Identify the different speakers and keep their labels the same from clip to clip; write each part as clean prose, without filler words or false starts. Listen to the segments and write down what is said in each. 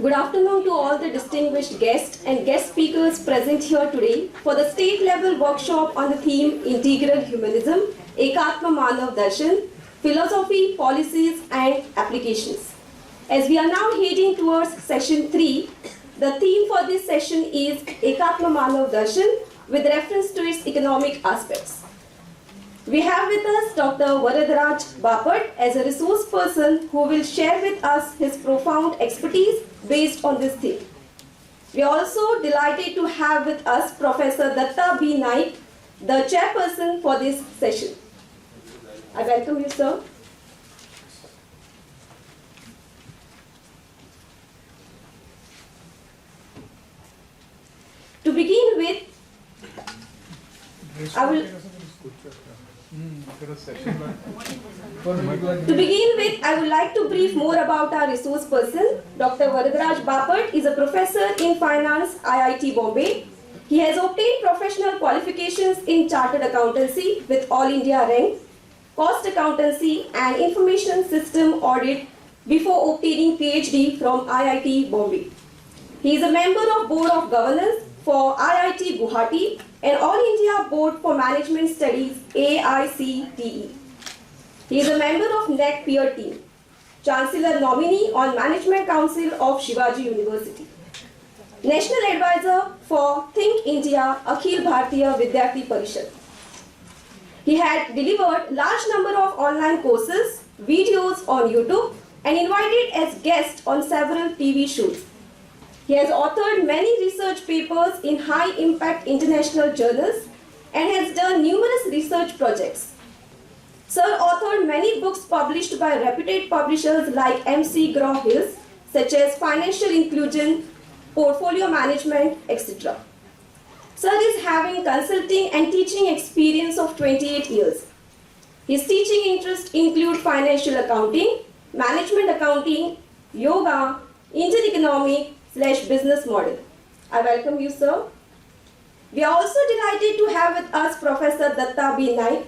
Speaker 1: Good afternoon to all the distinguished guests and guest speakers present here today for the state-level workshop on the theme Integral Humanism, Ekatma Manav Darshan, Philosophy, Policies and Applications. As we are now heading towards session 3, the theme for this session is Ekatma Manav Darshan with reference to its economic aspects. We have with us Dr. Varadraj Bapat as a resource person who will share with us his profound expertise based on this theme. We are also delighted to have with us Professor Datta B. Naik, the chairperson for this session. I welcome you, sir. To begin with, I would like to brief more about our resource person. Dr. Varadraj Bapat is a professor in finance, IIT Bombay. He has obtained professional qualifications in chartered accountancy with All India rank, cost accountancy and information system audit before obtaining PhD from IIT Bombay. He is a member of Board of Governance for IIT Guwahati and All India Board for Management Studies AICTE. He is a member of Naik peer team, Chancellor nominee on Management Council of Shivaji University, National Advisor for Think India Akhil Bharatiya Vidyarthi Parishad. He had delivered large number of online courses, videos on YouTube and invited as guest on several TV shows. He has authored many research papers in high-impact international journals and has done numerous research projects. Sir authored many books published by reputed publishers like M.C. Graw-Hills, such as Financial Inclusion, Portfolio Management, etc. Sir is having consulting and teaching experience of 28 years. His teaching interests include financial accounting, management accounting, yoga, Indian economic, /business model. I welcome you, sir. We are also delighted to have with us Professor Datta B. Naik,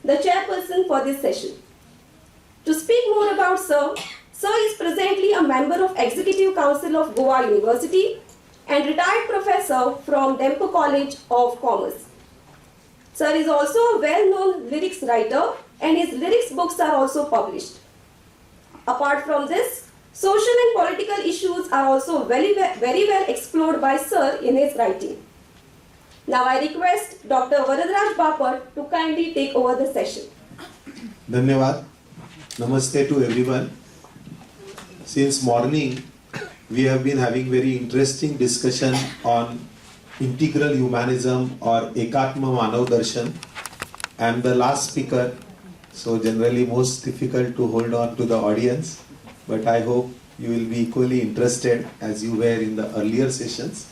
Speaker 1: the chairperson for this session. To speak more about Sir, Sir is presently a member of Executive Council of Goa University and retired professor from Dempo College of Commerce. Sir is also a well-known lyrics writer and his lyrics books are also published. Apart from this, social and political issues are also very well explored by Sir in his writing. Now I request Dr. Varadraj Bapat to kindly take over the session.
Speaker 2: Dhanyavad. Namaste to everyone. Since morning, we have been having very interesting discussion on integral humanism or Ekatma Manav Darshan. I am the last speaker, so generally most difficult to hold on to the audience. But I hope you will be equally interested as you were in the earlier sessions.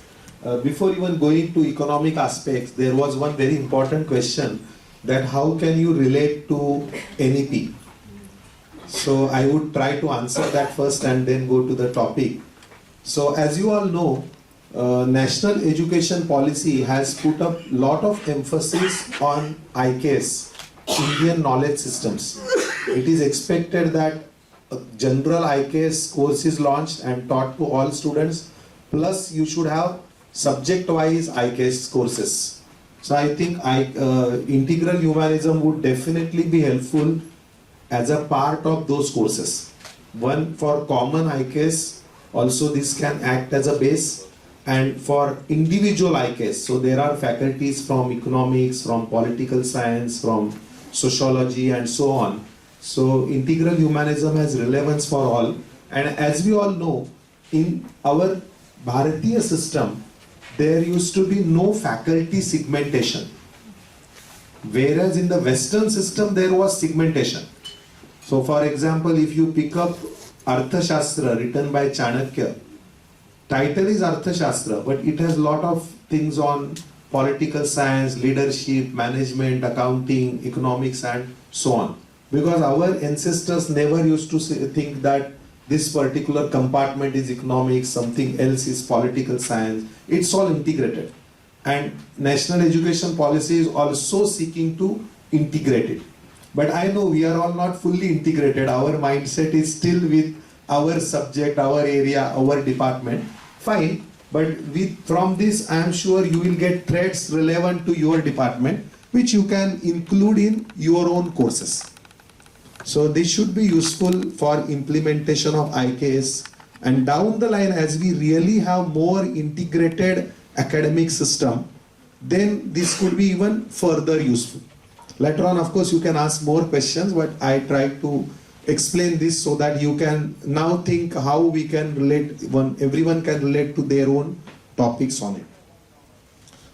Speaker 2: Before even going to economic aspects, there was one very important question that how can you relate to NEP? So I would try to answer that first and then go to the topic. So as you all know, National Education Policy has put a lot of emphasis on IQAC, Indian Knowledge Systems. It is expected that a general IQAC course is launched and taught to all students, plus you should have subject-wise IQAC courses. So I think integral humanism would definitely be helpful as a part of those courses. One for common IQAC, also this can act as a base, and for individual IQAC, so there are faculties from economics, from political science, from sociology and so on. So integral humanism has relevance for all, and as we all know, in our Bharatiya system, there used to be no faculty segmentation, whereas in the Western system there was segmentation. So for example, if you pick up Arthashastra written by Chanakya, title is Arthashastra, but it has a lot of things on political science, leadership, management, accounting, economics and so on. Because our ancestors never used to think that this particular compartment is economics, something else is political science. It's all integrated. And national education policy is also seeking to integrate it. But I know we are all not fully integrated. Our mindset is still with our subject, our area, our department, fine. But from this, I am sure you will get threads relevant to your department, which you can include in your own courses. So this should be useful for implementation of IKS. And down the line, as we really have more integrated academic system, then this could be even further useful. Later on, of course, you can ask more questions, but I try to explain this so that you can now think how we can relate, everyone can relate to their own topics on it.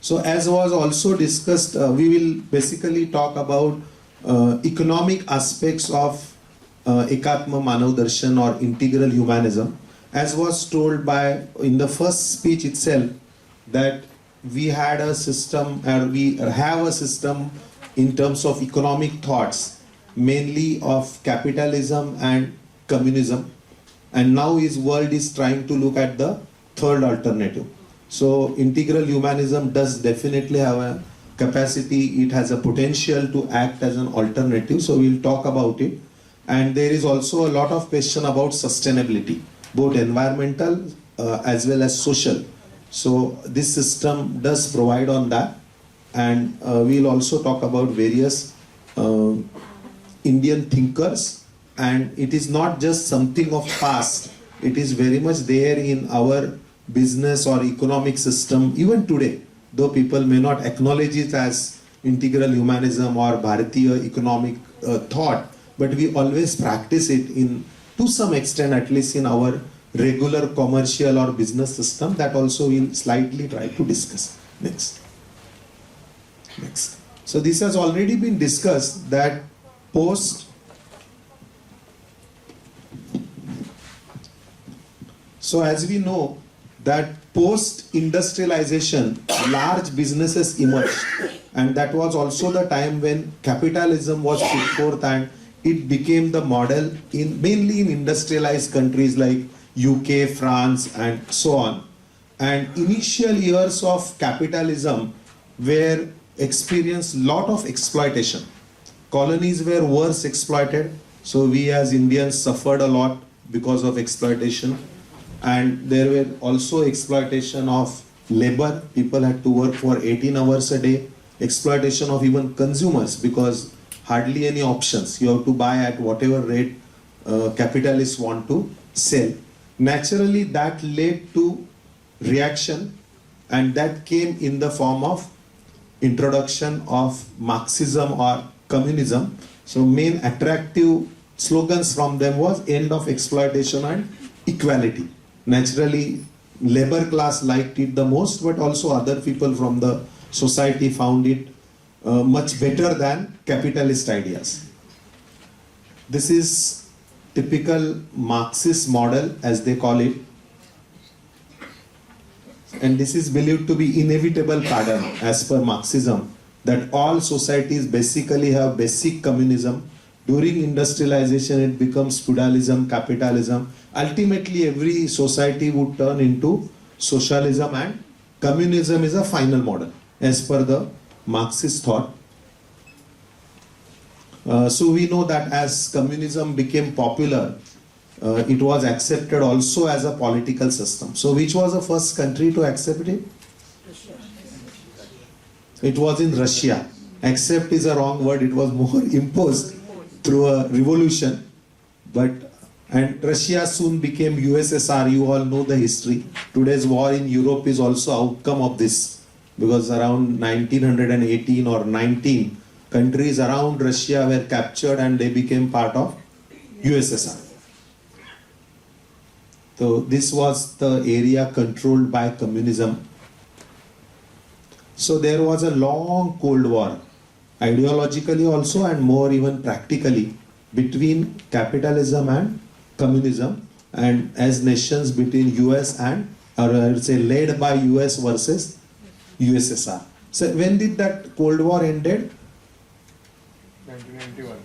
Speaker 2: So as was also discussed, we will basically talk about economic aspects of Ekatma, Manav, Darshan or integral humanism. As was told by in the first speech itself, that we had a system, or we have a system in terms of economic thoughts, mainly of capitalism and communism, and now his world is trying to look at the third alternative. So integral humanism does definitely have a capacity, it has a potential to act as an alternative, so we'll talk about it. And there is also a lot of question about sustainability, both environmental as well as social. So this system does provide on that, and we'll also talk about various Indian thinkers, and it is not just something of past, it is very much there in our business or economic system even today, though people may not acknowledge it as integral humanism or Bharatiya economic thought, but we always practice it in, to some extent at least, in our regular commercial or business system. That also we'll slightly try to discuss. Next. So this has already been discussed that so as we know that post-industrialization, large businesses emerged, and that was also the time when capitalism was put forth, and it became the model in mainly in industrialized countries like UK, France and so on. And initial years of capitalism were experienced lot of exploitation. Colonies were worse exploited, so we as Indians suffered a lot because of exploitation. And there were also exploitation of labor. People had to work for 18 hours a day. Exploitation of even consumers, because hardly any options. You have to buy at whatever rate capitalists want to sell. Naturally, that led to reaction, and that came in the form of introduction of Marxism or communism. So main attractive slogans from them was end of exploitation and equality. Naturally, labor class liked it the most, but also other people from the society found it much better than capitalist ideas. This is typical Marxist model, as they call it. And this is believed to be inevitable pattern as per Marxism, that all societies basically have basic communism. During industrialization, it becomes feudalism, capitalism. Ultimately, every society would turn into socialism, and communism is a final model as per the Marxist thought. So we know that as communism became popular, it was accepted also as a political system. So which was the first country to accept it? It was in Russia. Accept is a wrong word, it was more imposed through a revolution. And Russia soon became USSR. You all know the history. Today's war in Europe is also outcome of this, because around 1918 or 19 countries around Russia were captured and they became part of USSR. So this was the area controlled by communism. So there was a long Cold War, ideologically also and more even practically, between capitalism and communism, and as nations between US and, or I would say led by US versus USSR. So when did that Cold War ended?
Speaker 3: 1991.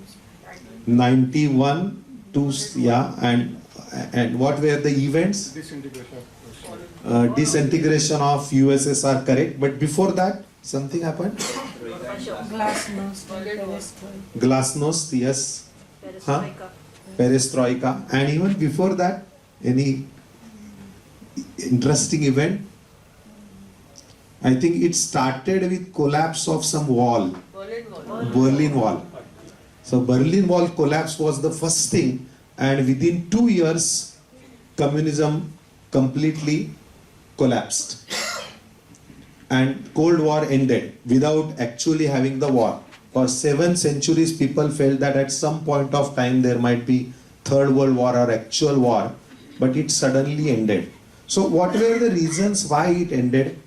Speaker 2: 91 to, yeah, and what were the events? Disintegration of USSR, correct. But before that, something happened? Glasnost, yes. Perestroika. And even before that, Any interesting event? I think it started with collapse of some wall. Berlin Wall. So Berlin Wall collapse was the first thing, and within 2 years, communism completely collapsed. And Cold War ended without actually having the war. For 7 centuries, people felt that at some point of time there might be Third World War or actual war, but it suddenly ended. So what were the reasons why it ended?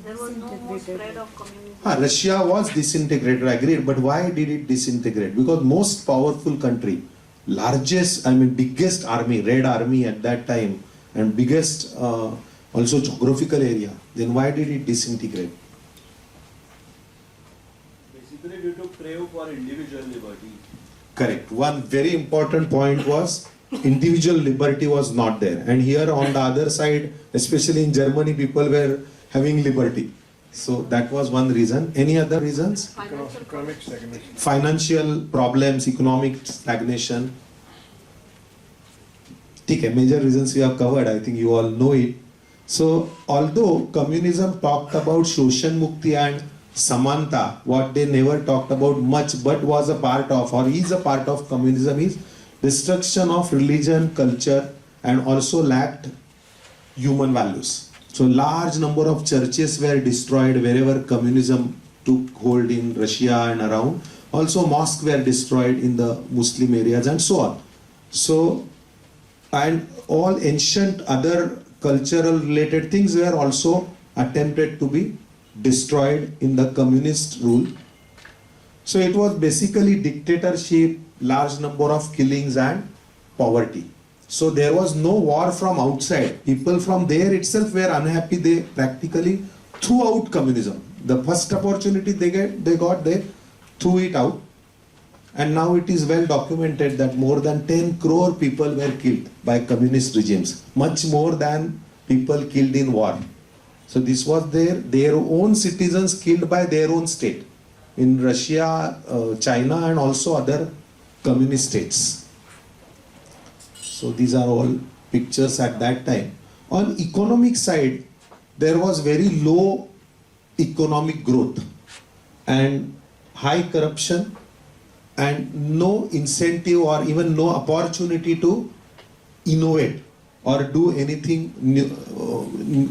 Speaker 3: There was no more spread of communism.
Speaker 2: Russia was disintegrated, agreed, but why did it disintegrate? Because most powerful country, biggest army, Red Army at that time, and biggest also geographical area, then why did it disintegrate?
Speaker 4: Basically due to crave for individual liberty.
Speaker 2: Correct. One very important point was individual liberty was not there. And here on the other side, especially in Germany, people were having liberty. So that was one reason. Any other reasons?
Speaker 3: Economic stagnation.
Speaker 2: Financial problems, economic stagnation. Okay, major reasons we have covered. I think you all know it. So although communism talked about Shoshan Mukti and Samanta, what they never talked about much but was a part of or is a part of communism is destruction of religion, culture, and also lacked human values. So large number of churches were destroyed wherever communism took hold in Russia and around. Also mosques were destroyed in the Muslim areas and so on. So, and all ancient other cultural related things were also attempted to be destroyed in the communist rule. So it was basically dictatorship, large number of killings and poverty. So there was no war from outside. People from there itself were unhappy. They practically threw out communism. The first opportunity they got, they threw it out. And now it is well documented that more than 10 crore people were killed by communist regimes. Much more than people killed in war. So this was their own citizens killed by their own state. In Russia, China and also other communist states. So these are all pictures at that time. On economic side, there was very low economic growth and high corruption and no incentive or even no opportunity to innovate or do anything new,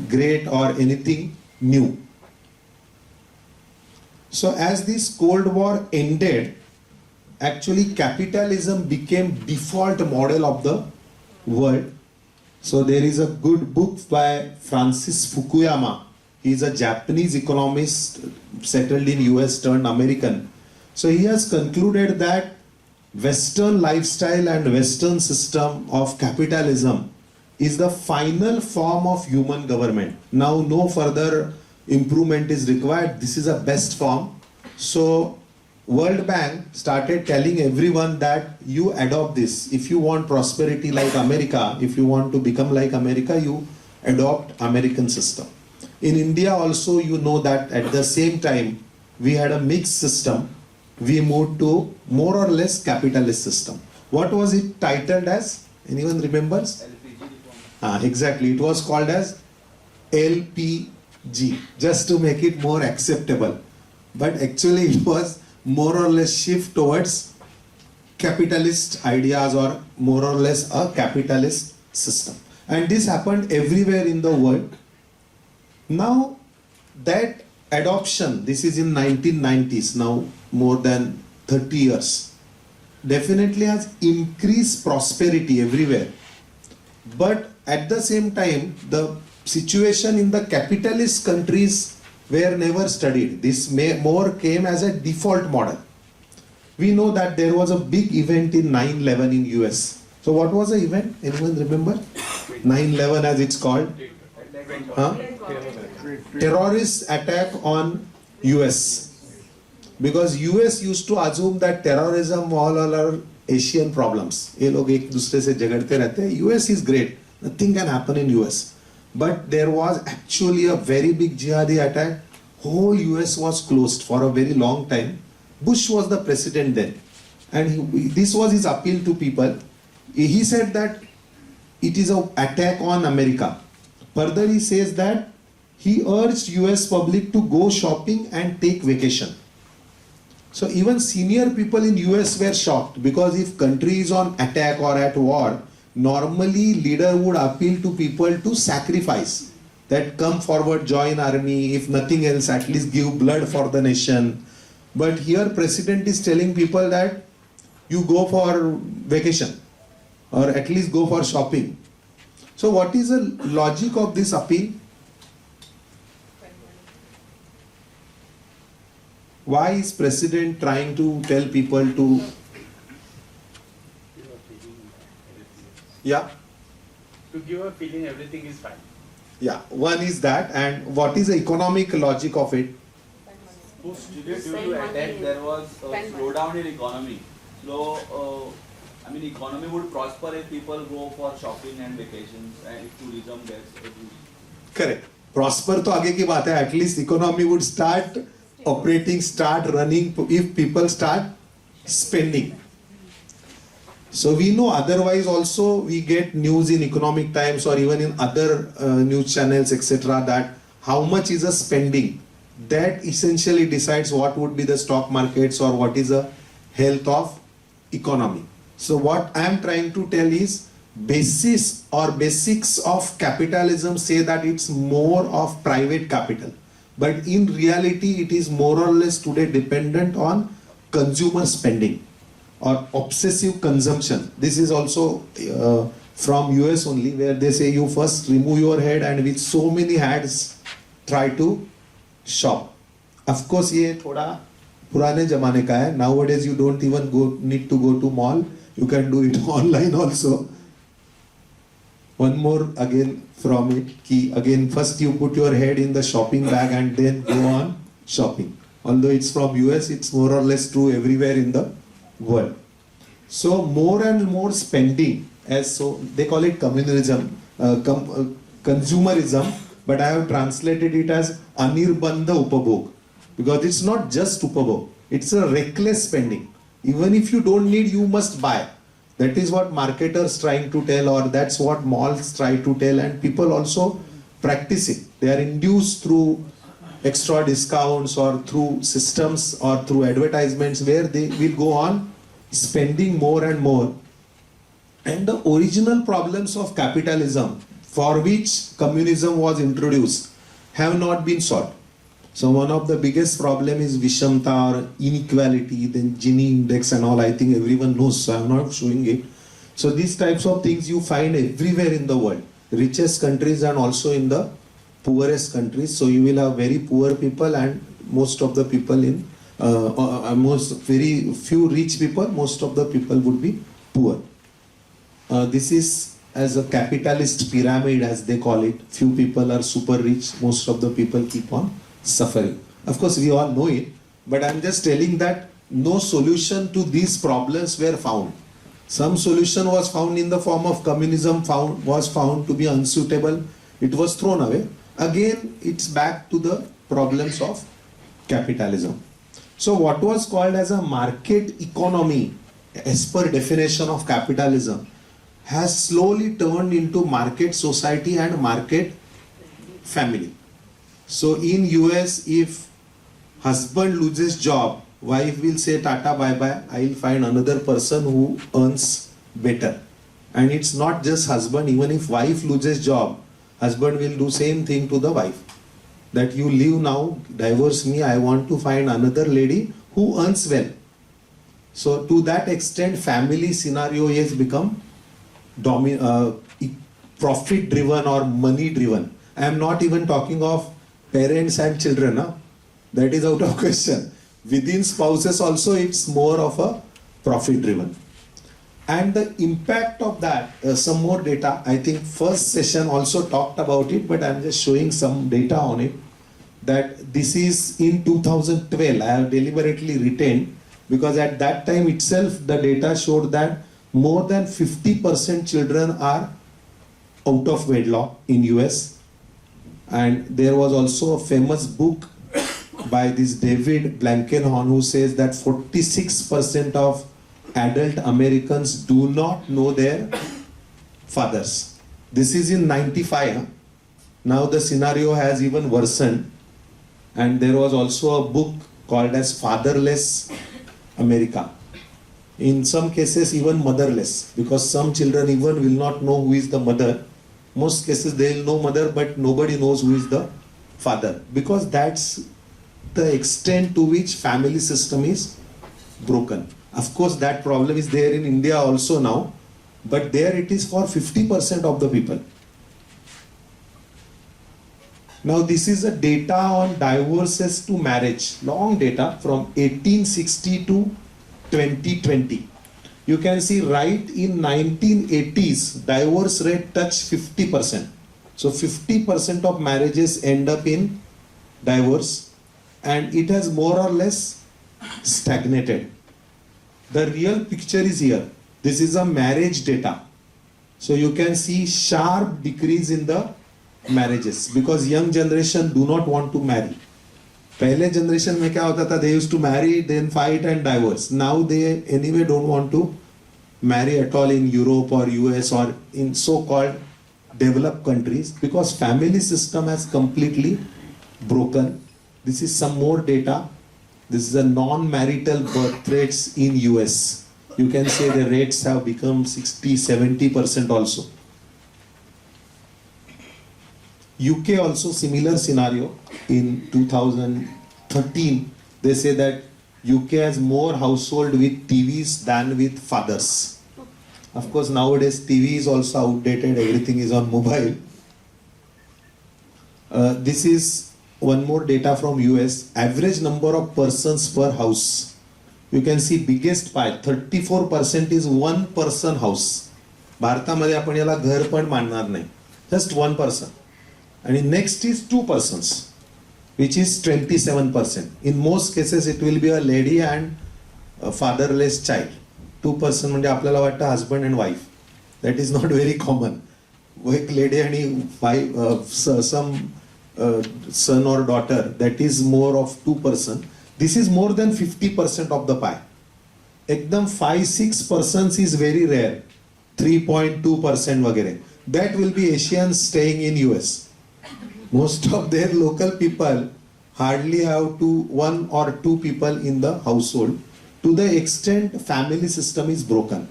Speaker 2: great or anything new. So as this Cold War ended, actually capitalism became default model of the world. So there is a good book by Francis Fukuyama. He is a Japanese economist settled in US turned American. So he has concluded that Western lifestyle and Western system of capitalism is the final form of human government. Now no further improvement is required. This is a best form. So World Bank started telling everyone that you adopt this. If you want prosperity like America, if you want to become like America, you adopt American system. In India also, you know that at the same time, we had a mixed system. We moved to more or less capitalist system. What was it titled as? Anyone remembers?
Speaker 4: LPG.
Speaker 2: Exactly. It was called as LPG, just to make it more acceptable. But actually it was more or less shift towards capitalist ideas or more or less a capitalist system. And this happened everywhere in the world. Now that adoption, this is in 1990s, now more than 30 years, definitely has increased prosperity everywhere. But at the same time, the situation in the capitalist countries were never studied. This more came as a default model. We know that there was a big event in 9/11 in US. So what was the event? Anyone remember? 9/11 as it's called. Terrorist attack on US. Because US used to assume that terrorism all are Asian problems. ये लोग एक दूसरे से झगड़ते रहते हैं. US is great. Nothing can happen in US. But there was actually a very big jihadi attack. Whole US was closed for a very long time. Bush was the president then. and this was his appeal to people. He said that it is an attack on America. Further, he says that he urged US public to go shopping and take vacation. So even senior people in US were shocked, because if country is on attack or at war, normally leader would appeal to people to sacrifice, that come forward, join army, if nothing else at least give blood for the nation. But here president is telling people that you go for vacation or at least go for shopping. So what is the logic of this appeal? Why is president trying to tell people to, yeah?
Speaker 5: To give a feeling everything is fine.
Speaker 2: Yeah, one is that, and what is the economic logic of it?
Speaker 4: Due to attack, there was a slowdown in economy. Economy would prosper if people go for shopping and vacations, and if tourism gets a boost.
Speaker 2: Correct. Prosper तो आगे की बात है. At least economy would start operating, start running if people start spending. So we know otherwise also we get news in Economic Times or even in other news channels, etc., that how much is a spending. That essentially decides what would be the stock markets or what is the health of economy. So what I am trying to tell is basis or basics of capitalism say that it's more of private capital. But in reality, it is more or less today dependent on consumer spending or obsessive consumption. This is also from US only, where they say you first remove your head and with so many hats try to shop. Of course, ये थोड़ा पुराने जमाने का है. Nowadays, you don't even need to go to mall. You can do it online also. One more again from it, key again, first you put your head in the shopping bag and then go on shopping. Although it's from US, it's more or less true everywhere in the world. So more and more spending, as so they call it communalism, consumerism, but I have translated it as anirbandha upabhog, because it's not just upabhog, it's a reckless spending. Even if you don't need, you must buy. That is what marketers trying to tell, or that's what malls try to tell, and people also practice it. They are induced through extra discounts or through systems or through advertisements where they will go on spending more and more. And the original problems of capitalism for which communism was introduced have not been solved. So one of the biggest problem is Vishamta or inequality, then Gini index and all, I think everyone knows, so I'm not showing it. So these types of things you find everywhere in the world, richest countries and also in the poorest countries. So you will have very poor people and most of the people in, very few rich people, most of the people would be poor. This is as a capitalist pyramid, as they call it. Few people are super rich, most of the people keep on suffering. Of course, we all know it, but I'm just telling that no solution to these problems were found. Some solution was found in the form of communism, was found to be unsuitable. It was thrown away. Again, it's back to the problems of capitalism. So what was called as a market economy, as per definition of capitalism, has slowly turned into market society and market family. So in US, if husband loses job, wife will say tata bye bye, I will find another person who earns better. And it's not just husband, even if wife loses job, husband will do same thing to the wife. That you leave now, divorce me, I want to find another lady who earns well. So to that extent, family scenario has become profit driven or money driven. I am not even talking of parents and children, huh? That is out of question. Within spouses also, it's more of a profit driven. And the impact of that, some more data, I think first session also talked about it, but I'm just showing some data on it. That this is in 2012, I have deliberately retained, because at that time itself the data showed that more than 50% children are out of wedlock in US. And there was also a famous book by this David Blankenhorn who says that 46% of adult Americans do not know their fathers. This is in 95. Huh? Now the scenario has even worsened, and there was also a book called as Fatherless America. In some cases even motherless, because some children even will not know who is the mother. Most cases they will know mother, but nobody knows who is the father, because that's the extent to which family system is broken. Of course that problem is there in India also now, but there it is for 50% of the people. Now this is a data on divorces to marriage, long data from 1860 to 2020. You can see right in 1980s, divorce rate touched 50%. So 50% of marriages end up in divorce, and it has more or less stagnated. The real picture is here. This is a marriage data. So you can see sharp decrease in the marriages because young generation do not want to marry. पहले generation में क्या होता था? They used to marry, then fight and divorce. Now they anyway don't want to marry at all in Europe or US or in so-called developed countries because family system has completely broken. This is some more data. This is a non-marital birth rates in US. You can say the rates have become 60-70% also. UK also similar scenario. In 2013, they say that UK has more household with TVs than with fathers. Of course, nowadays TV is also outdated. Everything is on mobile. This is one more data from US. Average number of persons per house. You can see biggest pie. 34% is one person house. भारतामध्ये आपण याला घर पण मानणार नाही. Just one person. And next is two persons, which is 27%. In most cases, it will be a lady and a fatherless child. 2% म्हणजे आपल्याला वाटतं husband and wife. That is not very common. एक lady आणि some son or daughter, that is more of 2%. This is more than 50% of the pie. एकदम 5-6% is very rare. 3.2% वगैरे. That will be Asians staying in US. Most of their local people hardly have one or two people in the household. To the extent family system is broken.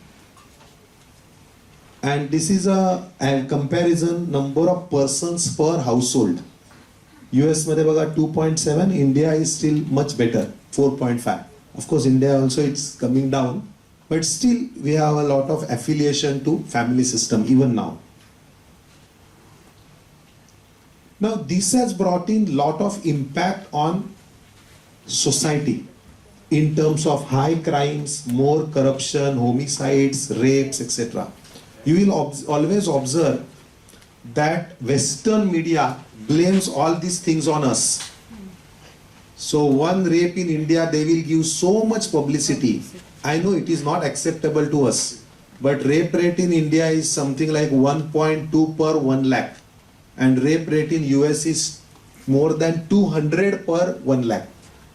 Speaker 2: And this is a comparison number of persons per household. US मध्ये बघा 2.7, India is still much better, 4.5. Of course, India also it's coming down, but still we have a lot of affiliation to family system even now. Now this has brought in lot of impact on society in terms of high crimes, more corruption, homicides, rapes, etc. You will always observe that Western media blames all these things on us. So one rape in India, they will give so much publicity. I know it is not acceptable to us, but rape rate in India is something like 1.2 per 1 lakh. And rape rate in US is more than 200 per 1 lakh.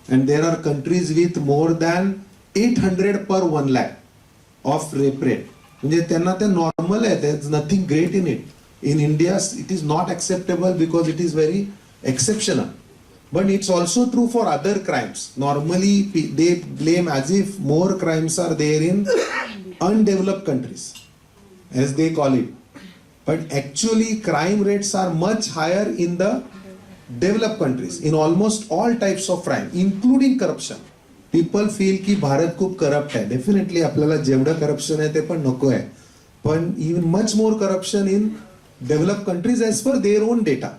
Speaker 2: And there are countries with more than 800 per 1 lakh of rape rate. म्हणजे त्यांना ते normal आहे, there's nothing great in it. In India, it is not acceptable because it is very exceptional. But it's also true for other crimes. Normally, they blame as if more crimes are there in undeveloped countries, as they call it. But actually, crime rates are much higher in the developed countries, in almost all types of crime, including corruption. People feel कि भारत खूप corrupt है. Definitely, आपल्याला जेवढं corruption है ते पण नको है. पण even much more corruption in developed countries as per their own data.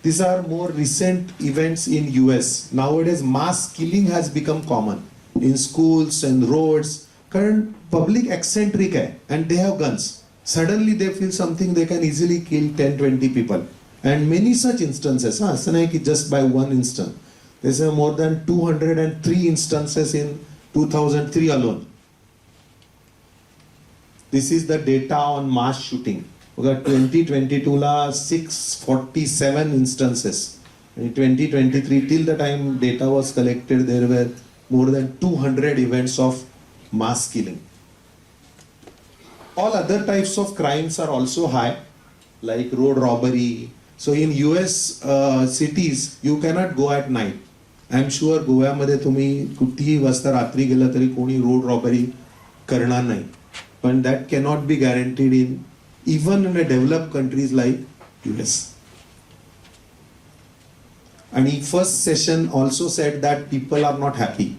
Speaker 2: These are more recent events in US. Nowadays, mass killing has become common in schools and roads. Current public eccentric hai, and they have guns. Suddenly they feel something, they can easily kill 10-20 people. And many such instances, aisa nahi ki just by one instance. There's more than 203 instances in 2003 alone. This is the data on mass shooting. 2022 la 647 instances. In 2023 till the time data was collected, there were more than 200 events of mass killing. All other types of crimes are also high, like road robbery. So in US cities, you cannot go at night. I'm sure गोव्यामध्ये तुम्ही कुठेही वाजता रात्री गेला तरी कोणी road robbery करणार नाही. But that cannot be guaranteed even in a developed countries like US. And the first session also said that people are not happy.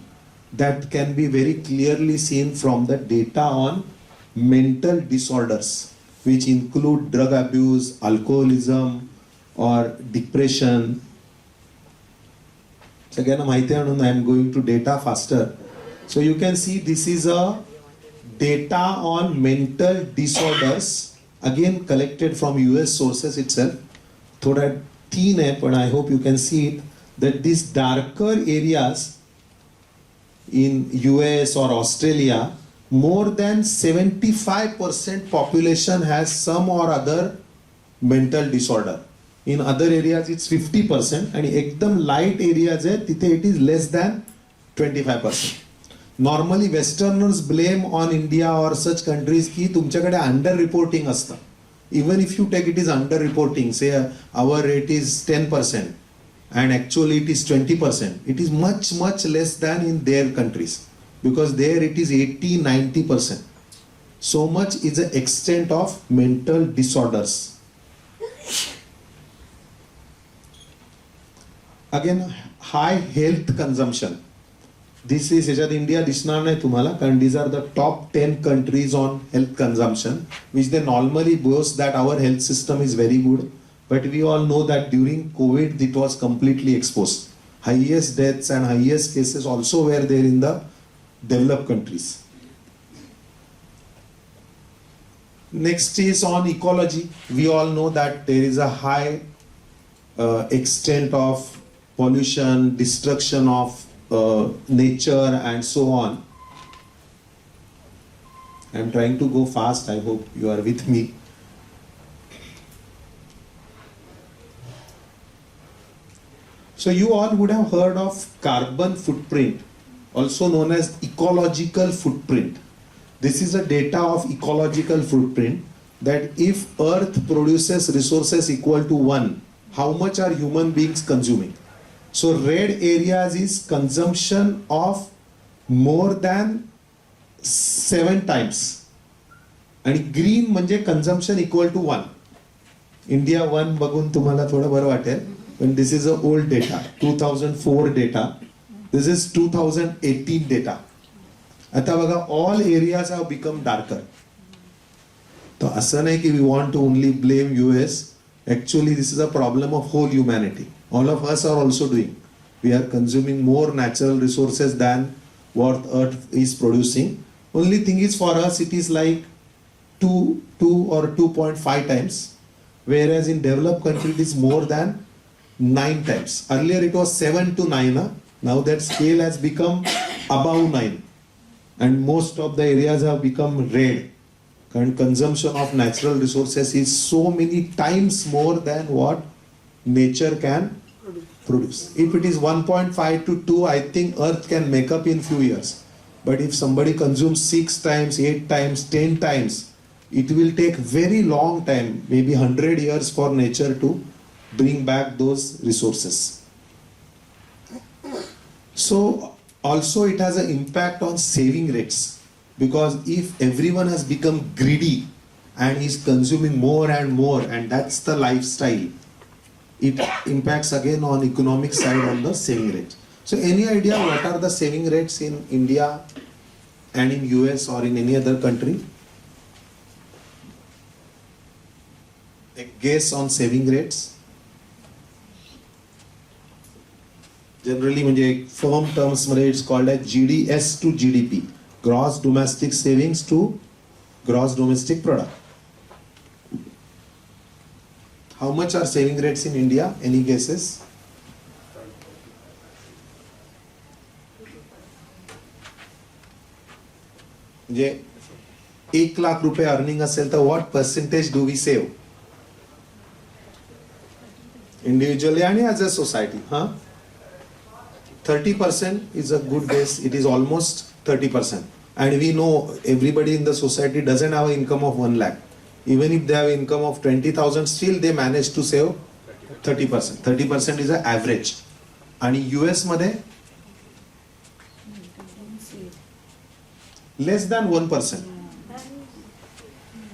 Speaker 2: That can be very clearly seen from the data on mental disorders, which include drug abuse, alcoholism, or depression. So again, I am going to data faster. So you can see this is a data on mental disorders, again collected from US sources itself. Thoda thin hai, but I hope you can see it, that these darker areas in US or Australia, more than 75% population has some or other mental disorder. In other areas it's 50%, and ekdam light areas hai, tithe it is less than 25%. Normally Westerners blame on India or such countries ki tumchakade under reporting asta. Even if you take it is under reporting, say our rate is 10% and actually it is 20%, it is much less than in their countries, because there it is 80-90%. So much is the extent of mental disorders. Again, high health consumption. This is India दिसणार नाही तुम्हाला, कारण these are the top 10 countries on health consumption, which they normally boast that our health system is very good. But we all know that during COVID it was completely exposed. Highest deaths and highest cases also were there in the developed countries. Next is on ecology. We all know that there is a high extent of pollution, destruction of nature and so on. I'm trying to go fast, I hope you are with me. So you all would have heard of carbon footprint, also known as ecological footprint. This is a data of ecological footprint, that if Earth produces resources equal to 1, how much are human beings consuming? So red areas is consumption of more than 7 times. And green म्हणजे consumption equal to 1. India 1 बघून तुम्हाला थोडं बरं वाटेल. When this is a old data, 2004 data. This is 2018 data. आता बघा, all areas have become darker. तो असं नाही की we want to only blame US. Actually, this is a problem of whole humanity. All of us are also doing. We are consuming more natural resources than what Earth is producing. Only thing is, for us it is like 2 or 2.5 times, whereas in developed countries it is more than 9 times. Earlier it was 7 to 9. Now that scale has become above 9, and most of the areas have become red. And consumption of natural resources is so many times more than what nature can produce. If it is 1.5 to 2, I think Earth can make up in few years. But if somebody consumes 6 times, 8 times, 10 times, it will take very long time, maybe 100 years for nature to bring back those resources. So also it has an impact on saving rates, because if everyone has become greedy and is consuming more and more, and that's the lifestyle, it impacts again on economic side on the saving rate. So any idea what are the saving rates in India and in US or in any other country? A guess on saving rates? Generally, म्हणजे firm terms मध्ये it's called as GDS to GDP, gross domestic savings to gross domestic product. How much are saving rates in India? Any guesses? म्हणजे 1 लाख रुपये earning असेल तर what percentage do we save? Individually and as a society, huh? 30% is a good guess. It is almost 30%. And we know everybody in the society doesn't have an income of 1 lakh. Even if they have income of 20,000, still they manage to save 30%. 30% is an average. And US मध्ये less than 1%.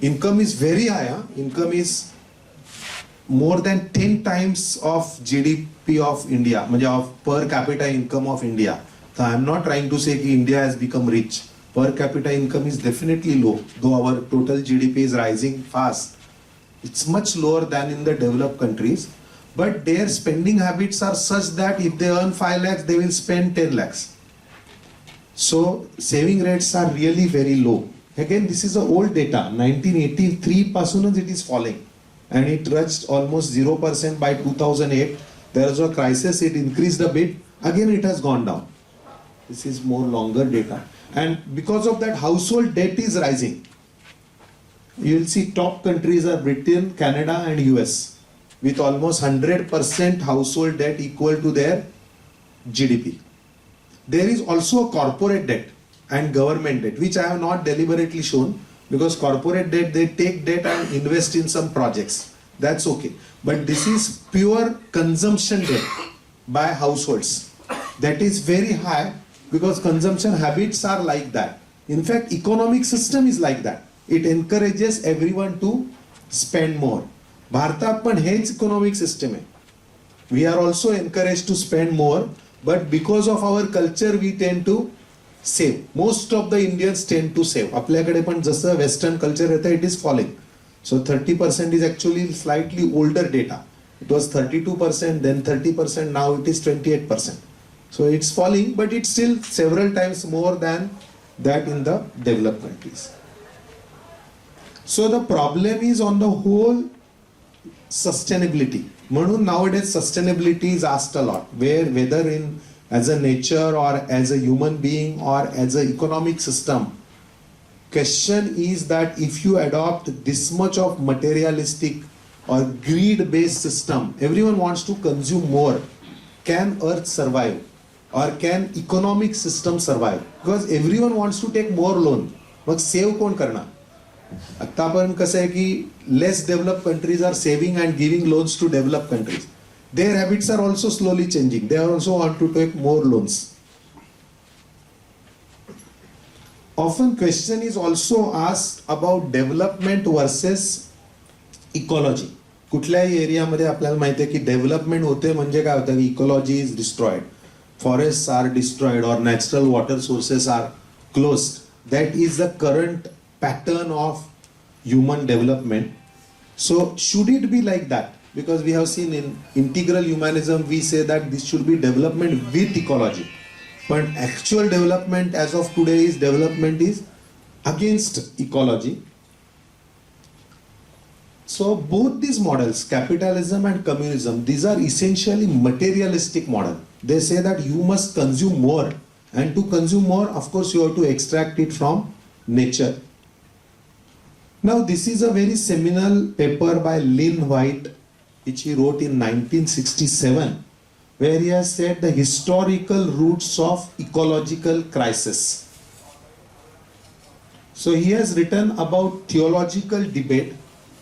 Speaker 2: Income is very high. Income is more than 10 times of GDP of India, म्हणजे of per capita income of India. So I am not trying to say that India has become rich. Per capita income is definitely low, though our total GDP is rising fast. It's much lower than in the developed countries, but their spending habits are such that if they earn 5 lakhs, they will spend 10 lakhs. So saving rates are really very low. Again, this is a old data. 1983 pasunच it is falling, and it reached almost 0% by 2008. There was a crisis, it increased a bit. Again, it has gone down. This is more longer data. And because of that, household debt is rising. You will see top countries are Britain, Canada and US with almost 100% household debt equal to their GDP. There is also a corporate debt and government debt, which I have not deliberately shown, because corporate debt, they take debt and invest in some projects. That's okay. But this is pure consumption debt by households. That is very high because consumption habits are like that. In fact, economic system is like that. It encourages everyone to spend more. Bharatat पण हेच economic system आहे. We are also encouraged to spend more, but because of our culture we tend to save. Most of the Indians tend to save. आपल्याकडे पण जसं western culture येतं, it is falling. So 30% is actually slightly older data. It was 32%, then 30%, now it is 28%. So it's falling, but it's still several times more than that in the developed countries. So the problem is on the whole sustainability. म्हणून nowadays sustainability is asked a lot, whether in as a nature or as a human being or as an economic system. Question is that if you adopt this much of materialistic or greed-based system, everyone wants to consume more. Can Earth survive? Or can economic system survive? Because everyone wants to take more loan. Mug save कोण करणार? आतापर्यंत कसं आहे की less developed countries are saving and giving loans to developed countries. Their habits are also slowly changing. They also want to take more loans. Often question is also asked about development versus ecology. कुठल्याही एरियामध्ये आपल्याला माहिती आहे की development होते म्हणजे काय होतं की ecology is destroyed, forests are destroyed or natural water sources are closed. That is the current pattern of human development. So should it be like that? Because we have seen in integral humanism we say that this should be development with ecology. But actual development as of today is development is against ecology. So both these models, capitalism and communism, these are essentially materialistic models. They say that you must consume more, and to consume more, of course, you have to extract it from nature. Now, this is a very seminal paper by Lynn White, which he wrote in 1967, where he has said the historical roots of ecological crisis. So he has written about theological debate,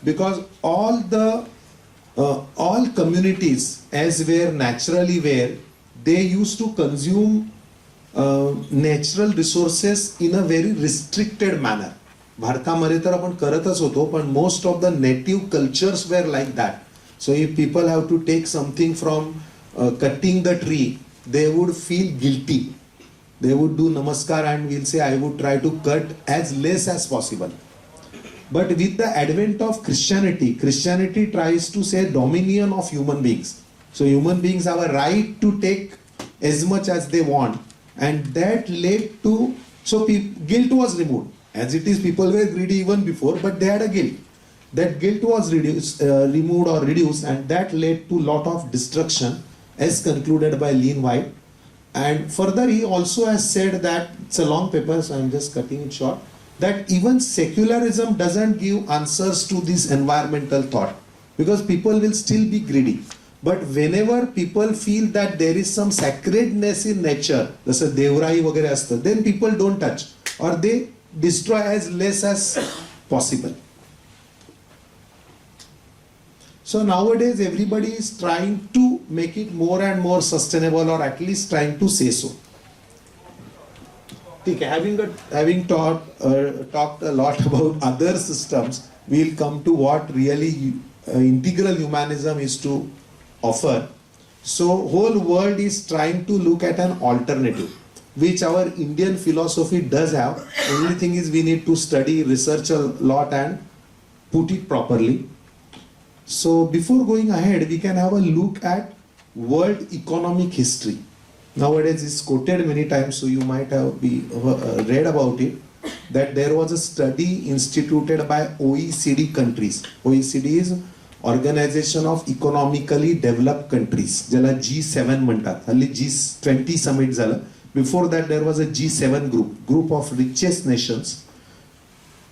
Speaker 2: because all communities as were naturally were, they used to consume natural resources in a very restricted manner. भारतामध्ये तर आपण करतच होतो, पण most of the native cultures were like that. So if people have to take something from cutting the tree, they would feel guilty. They would do namaskar and will say, I would try to cut as less as possible. But with the advent of Christianity, Christianity tries to say dominion of human beings. So human beings have a right to take as much as they want, and that led to, so guilt was removed. As it is, people were greedy even before, but they had a guilt. That guilt was removed or reduced, and that led to lot of destruction, as concluded by Lynn White. And further, he also has said that, it's a long paper, so I'm just cutting it short, that even secularism doesn't give answers to this environmental thought, because people will still be greedy. But whenever people feel that there is some sacredness in nature, जसं देवराई वगैरे असतं, then people don't touch or they destroy as less as possible. So nowadays everybody is trying to make it more and more sustainable, or at least trying to say so. Having talked a lot about other systems, we'll come to what really integral humanism is to offer. So whole world is trying to look at an alternative, which our Indian philosophy does have. Only thing is we need to study, research a lot and put it properly. So before going ahead, we can have a look at world economic history. Nowadays it's quoted many times, so you might have read about it, that there was a study instituted by OECD countries. OECD is Organization of Economically Developed Countries, ज्याला G7 म्हणतात. हल्ली G20 summit झालं. Before that there was a G7 group of richest nations.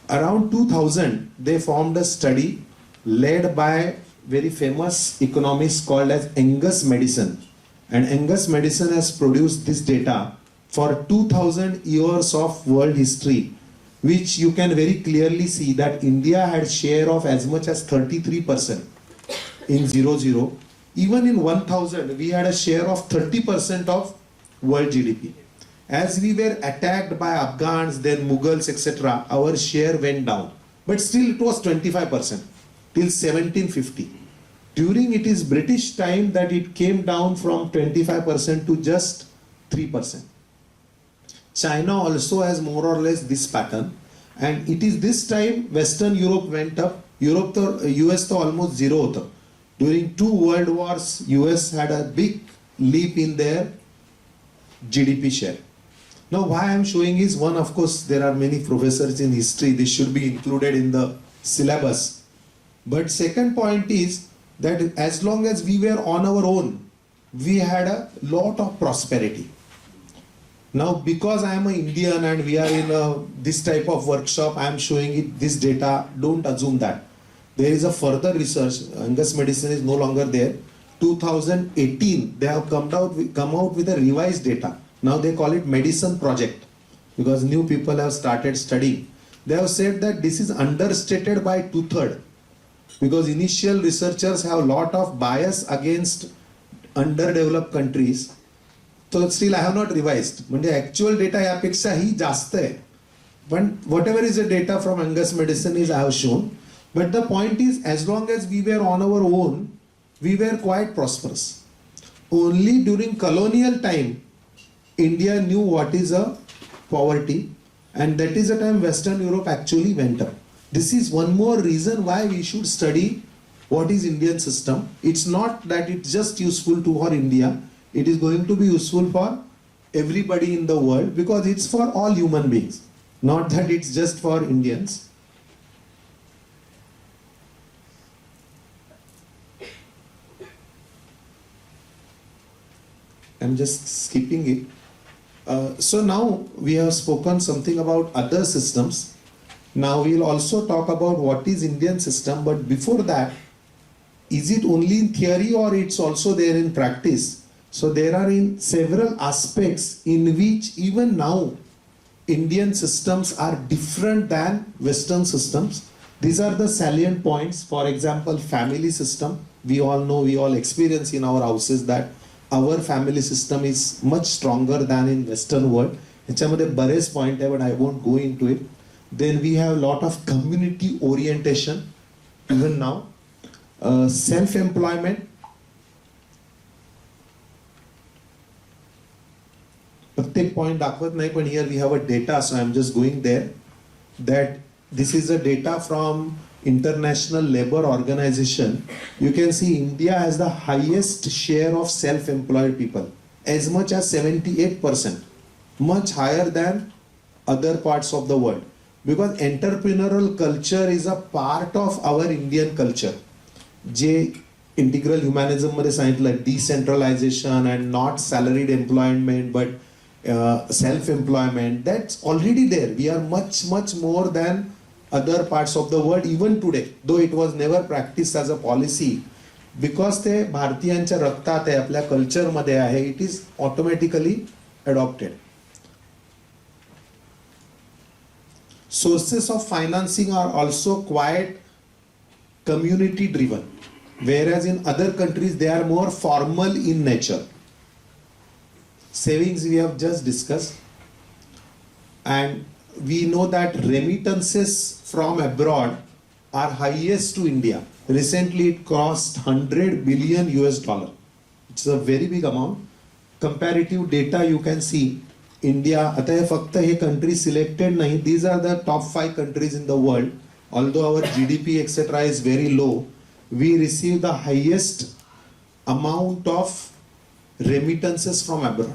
Speaker 2: Around 2000 they formed a study led by very famous economist called as Angus Madison. And Angus Madison has produced this data for 2000 years of world history, which you can very clearly see that India had share of as much as 33% in 00. Even in 1000, we had a share of 30% of world GDP. As we were attacked by Afghans, then Mughals, etc., our share went down. But still it was 25% till 1750. During it is British time that it came down from 25% to just 3%. China also has more or less this pattern, and it is this time Western Europe went up. US to almost zero hota. During 2 world wars, US had a big leap in their GDP share. Now why I am showing is, one, of course there are many professors in history, this should be included in the syllabus. But second point is that as long as we were on our own, we had a lot of prosperity. Now because I am an Indian and we are in this type of workshop, I am showing it this data, don't assume that. There is a further research, Angus Madison is no longer there. 2018 they have come out with a revised data. Now they call it Madison Project, because new people have started studying. They have said that this is understated by 2/3. Because initial researchers have a lot of bias against underdeveloped countries. So still I have not revised. म्हणजे actual data यापेक्षा ही जास्त आहे. But whatever is the data from Angus Madison is I have shown. But the point is, as long as we were on our own, we were quite prosperous. Only during colonial time, India knew what is a poverty, and that is the time Western Europe actually went up. This is one more reason why we should study what is Indian system. It's not that it's just useful for India. It is going to be useful for everybody in the world, because it's for all human beings. Not that it's just for Indians. I'm just skipping it. So now we have spoken something about other systems. Now we'll also talk about what is Indian system, but before that, is it only in theory or it's also there in practice? So there are in several aspects in which even now Indian systems are different than Western systems. These are the salient points. For example, family system. We all know, we all experience in our houses that our family system is much stronger than in Western world. ह्याच्यामध्ये बरेच point आहे, but I won't go into it. Then we have a lot of community orientation even now. Self-employment. प्रत्येक point दाखवत नाही, पण here we have a data, so I'm just going there. That this is the data from International Labour Organization. You can see India has the highest share of self-employed people, as much as 78%, much higher than other parts of the world. Because entrepreneurial culture is a part of our Indian culture. J integral humanism मध्ये सांगितलं, decentralization and not salaried employment but self-employment, that's already there. We are much more than other parts of the world even today, though it was never practiced as a policy. Because ते भारतीयांच्या रक्तात आहे, आपल्या कल्चरमध्ये आहे, it is automatically adopted. Sources of financing are also quite community driven, whereas in other countries they are more formal in nature. Savings we have just discussed, and we know that remittances from abroad are highest to India. Recently it crossed 100 billion US dollar. It's a very big amount. Comparative data you can see. India, आता हे फक्त हे countries selected नाही, these are the top 5 countries in the world. Although our GDP etc. is very low, we receive the highest amount of remittances from abroad.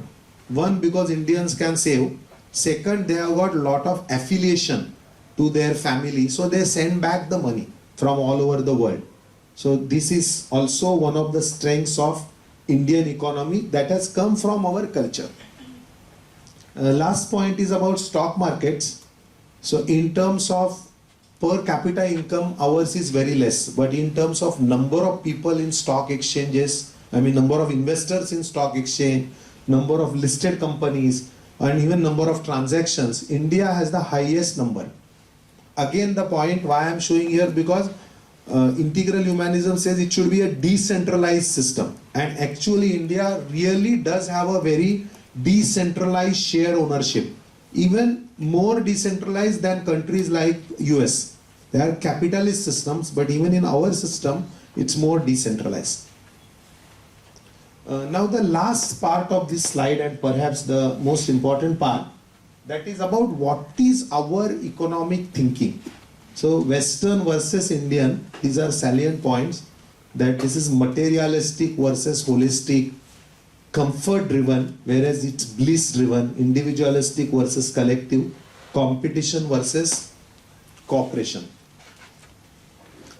Speaker 2: One, because Indians can save. Second, they have got lot of affiliation to their family, so they send back the money from all over the world. So this is also one of the strengths of Indian economy that has come from our culture. Last point is about stock markets. So in terms of per capita income, ours is very less, but in terms of number of people in stock exchanges, I mean number of investors in stock exchange, number of listed companies, and even number of transactions, India has the highest number. Again, the point why I am showing here, because integral humanism says it should be a decentralized system, and actually India really does have a very decentralized share ownership, even more decentralized than countries like US. They are capitalist systems, but even in our system it's more decentralized. Now the last part of this slide, and perhaps the most important part, that is about what is our economic thinking. So Western versus Indian, these are salient points, that this is materialistic versus holistic, comfort driven whereas it's bliss driven, individualistic versus collective, competition versus cooperation.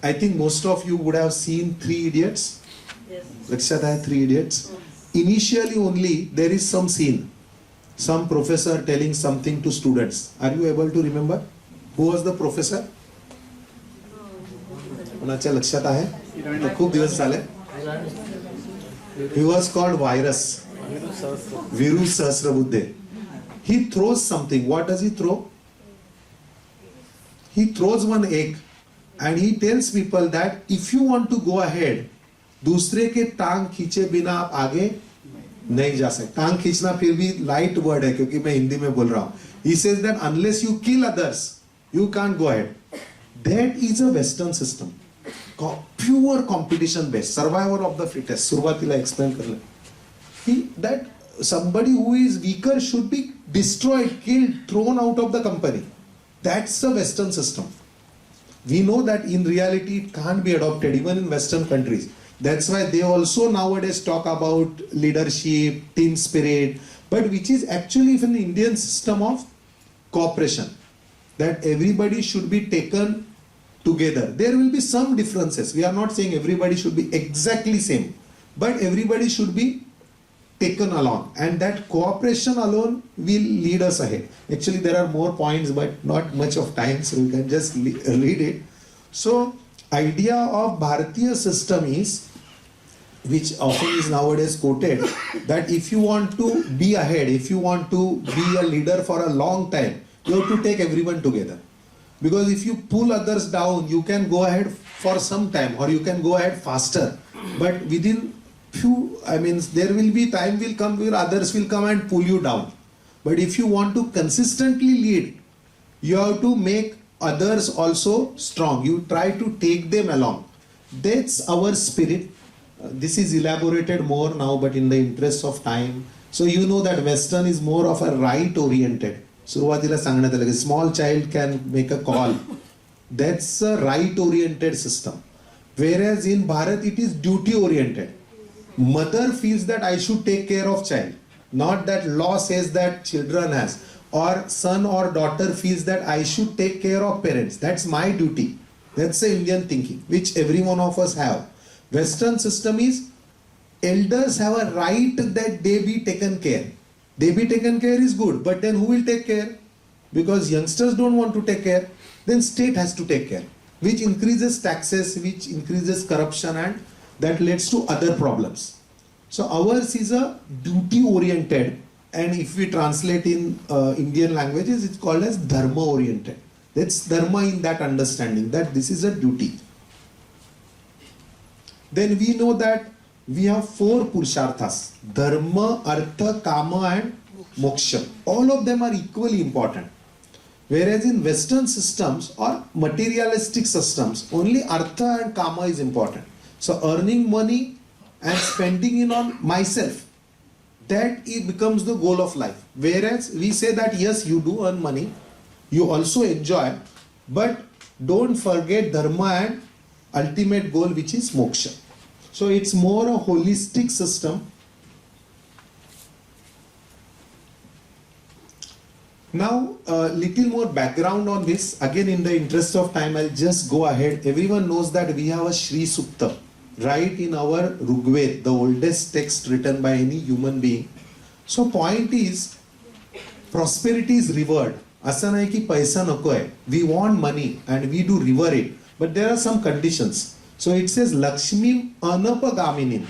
Speaker 2: I think most of you would have seen Three Idiots.
Speaker 3: Yes.
Speaker 2: Lakshat hai Three Idiots. Initially only there is some scene, some professor telling something to students. Are you able to remember who was the professor? कोणाच्या लक्षात आहे? खूप दिवस झाले. He was called Virus. Viru Sahasrabuddhe. He throws something. What does he throw? He throws one egg and he tells people that if you want to go ahead, दूसरे के टांग खींचे बिना आप आगे नहीं जा सकते. टांग खींचना फिर भी लाइट वर्ड है क्योंकि मैं हिंदी में बोल रहा हूँ. He says that unless you kill others, you can't go ahead. That is a Western system. Pure competition based, survivor of the fittest. सुरुवातीला explain करले. That somebody who is weaker should be destroyed, killed, thrown out of the company. That's the Western system. We know that in reality it can't be adopted even in Western countries. That's why they also nowadays talk about leadership, team spirit, but which is actually even the Indian system of cooperation, that everybody should be taken together. There will be some differences. We are not saying everybody should be exactly same, but everybody should be taken along, and that cooperation alone will lead us ahead. Actually there are more points but not much of time, so we can just read it. So idea of Bharatiya system is, which often is nowadays quoted, that if you want to be ahead, if you want to be a leader for a long time, you have to take everyone together. Because if you pull others down, you can go ahead for some time or you can go ahead faster. But within few, there will be time will come where others will come and pull you down. But if you want to consistently lead, you have to make others also strong. You try to take them along. That's our spirit. This is elaborated more now, but in the interest of time. So you know that Western is more of a right oriented. सुरुवातीला सांगण्यात आलं की small child can make a call. That's a right oriented system. Whereas in Bharat it is duty oriented. Mother feels that I should take care of child, not that law says that children has, or son or daughter feels that I should take care of parents. That's my duty. That's the Indian thinking, which every one of us have. Western system is elders have a right that they be taken care. They be taken care is good, but then who will take care? Because youngsters don't want to take care, then state has to take care, which increases taxes, which increases corruption, and that leads to other problems. So ours is a duty oriented, and if we translate in Indian languages, it's called as dharma oriented. That's dharma in that understanding, that this is a duty. Then we know that we have 4 purusharthas: dharma, artha, kama and moksha. All of them are equally important. Whereas in Western systems or materialistic systems, only artha and kama is important. So earning money and spending it on myself, that it becomes the goal of life. Whereas we say that yes, you do earn money, you also enjoy, but don't forget dharma and ultimate goal, which is moksha. So it's more a holistic system. Now a little more background on this. Again, in the interest of time, I'll just go ahead. Everyone knows that we have a Shri Sukta right in our Rigveda, the oldest text written by any human being. So point is, prosperity is revered. असं नाही की पैसा नको आहे. We want money and we do revere it. But there are some conditions. So it says Lakshmi Anapagamini.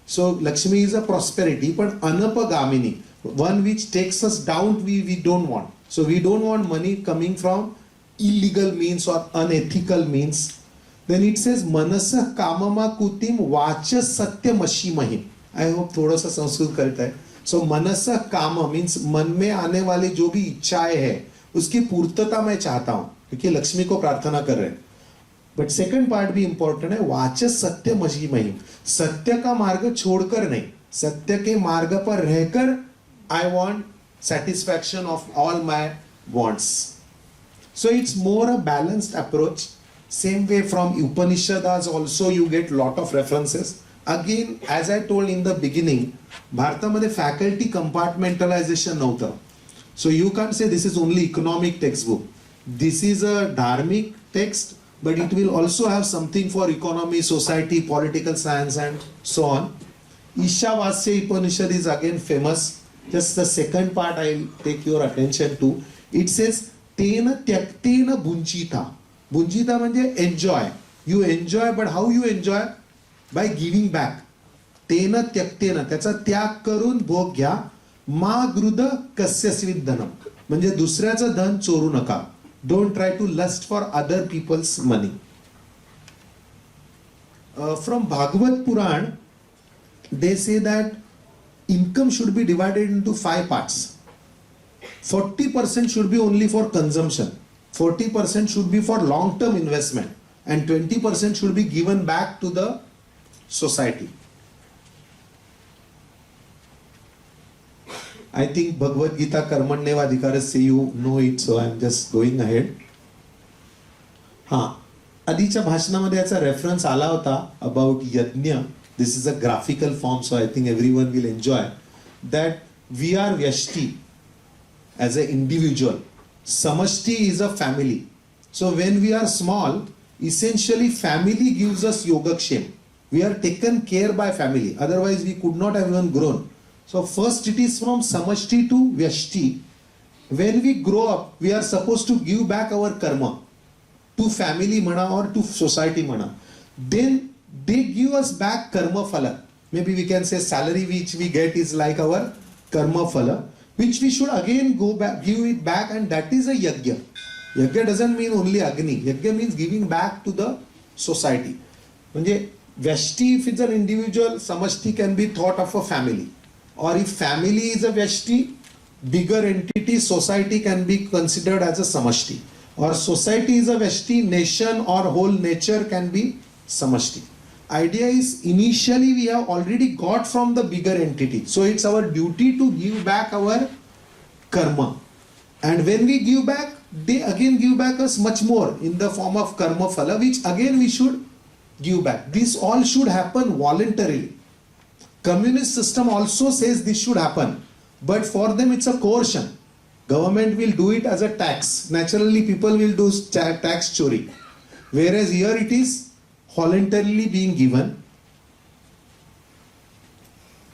Speaker 2: So Lakshmi is a prosperity, but Anapagamini, one which takes us down, we don't want. So we don't want money coming from illegal means or unethical means. Then it says Manasa Kamama Kutim Vacha Satya Mashimahim. I hope थोड़ा सा संस्कृत करता है. So Manasa Kama means मन में आने वाले जो भी इच्छाएं है उसकी पूर्तता मैं चाहता हूँ, क्योंकि लक्ष्मी को प्रार्थना कर रहे हैं. बट सेकंड पार्ट भी इंपॉर्टेंट है, वाच सत्य मशीमहिम. सत्य का मार्ग छोड़कर नहीं, सत्य के मार्ग पर रहकर I want satisfaction of all my wants. So it's more a balanced approach. Same way from Upanishads also you get lot of references. Again, as I told in the beginning, भारतामध्ये faculty compartmentalization नव्हतं. So you can't say this is only economic textbook. This is a dharmic text, but it will also have something for economy, society, political science and so on. Ishavasya Upanishad is again famous. Just the second part I'll take your attention to. It says Tena Tyaktena Bunchita. Bunchita means enjoy. You enjoy, but how you enjoy? By giving back. Tena Tyaktena. त्याचा त्याग करून भोग घ्या. मा गृद कस्यस्वित धनम. म्हणजे दुसऱ्याचं धन चोरू नका. Don't try to lust for other people's money. From Bhagavad Puran, they say that income should be divided into 5 parts. 40% should be only for consumption. 40% should be for long-term investment. And 20% should be given back to the society. I think Bhagavad Gita Karmanyevadhikarasya, you know it, so I'm just going ahead. आधीच्या भाषणामध्ये याचा reference आला होता about yajna. This is a graphical form, so I think everyone will enjoy that. We are vyashti as an individual. Samashti is a family. So when we are small, essentially family gives us yogakshema. We are taken care by family. Otherwise we could not have even grown. So first it is from samashti to vyashti. When we grow up, we are supposed to give back our karma to family mana or to society mana. Then they give us back karma phala. Maybe we can say salary which we get is like our karma phala, which we should again go back, give it back, and that is a yajna. Yajna doesn't mean only agni. Yajna means giving back to the society. म्हणजे vyashti, if it's an individual, samashti can be thought of a family. Or if family is a vyashti, bigger entity, society can be considered as a samashti. Or society is a vyashti, nation or whole nature can be samashti. Idea is initially we have already got from the bigger entity. So it's our duty to give back our karma. And when we give back, they again give back us much more in the form of karma phala, which again we should give back. This all should happen voluntarily. Communist system also says this should happen. But for them it's a coercion. Government will do it as a tax. Naturally people will do tax chori. Whereas here it is voluntarily being given.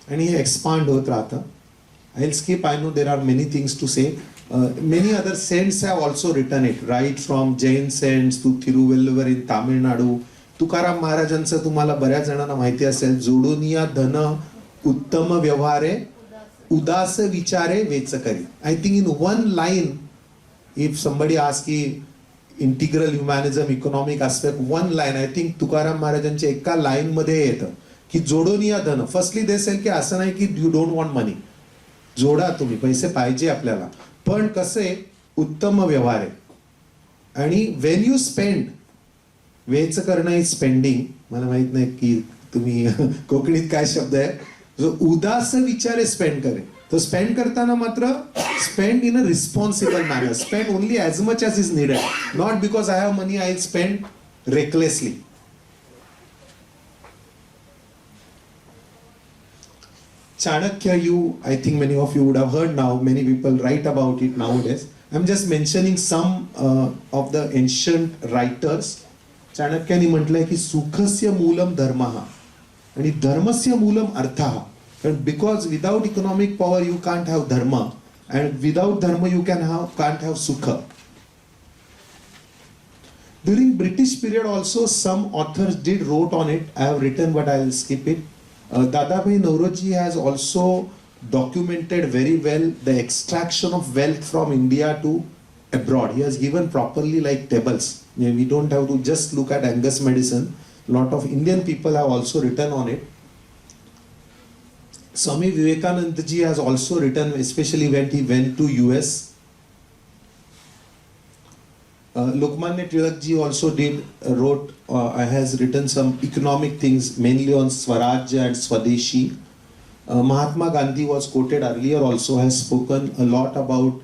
Speaker 2: And he expand hot rata. I'll skip, I know there are many things to say. Many other saints have also written it, right from Jain saints to Thiruvalluvar in Tamil Nadu, Tukaram महाराजांचं तुम्हाला बऱ्याच जणांना माहिती असेल, जोडोनिया धन उत्तम व्यवहारे उदास विचारे वेच करी. I think in one line, if somebody asks की integral humanism economic aspect, one line, I think Tukaram महाराजांच्या एका लाईन मध्ये येतं की जोडोनिया धन. फर्स्टली दे सेल की असं नाही की यू डोंट वॉन्ट मनी, जोडा तुम्ही, पैसे पाहिजे आपल्याला, पण कसे उत्तम व्यवहार आहे. आणि वेन यू स्पेंड, वेच करणं इज स्पेंडिंग, मला माहित नाही की तुम्ही कोकणीत काय शब्द आहे, जो उदास विचारे स्पेंड करे. तो स्पेंड करताना मात्र spend in a responsible manner, spend only as much as is needed, not because I have money I spend recklessly. Chanakya, I think many of you would have heard now, many people write about it nowadays. I'm just mentioning some of the ancient writers. चाणक्याने म्हटलंय की सुखस्य मूलम धर्मः आणि धर्मस्य मूलम अर्थः. Because without economic power you can't have dharma, and without dharma you can't have sukha. During British period also some authors did wrote on it. I have written but I will skip it. Dadabhai Nauroji has also documented very well the extraction of wealth from India to abroad. He has given properly like tables. We don't have to just look at Angus medicine. A lot of Indian people have also written on it. Swami Vivekananda ji has also written, especially when he went to US. Lokmanya Tilak ji also wrote, has written some economic things, mainly on Swaraj and Swadeshi. Mahatma Gandhi was quoted earlier, also has spoken a lot about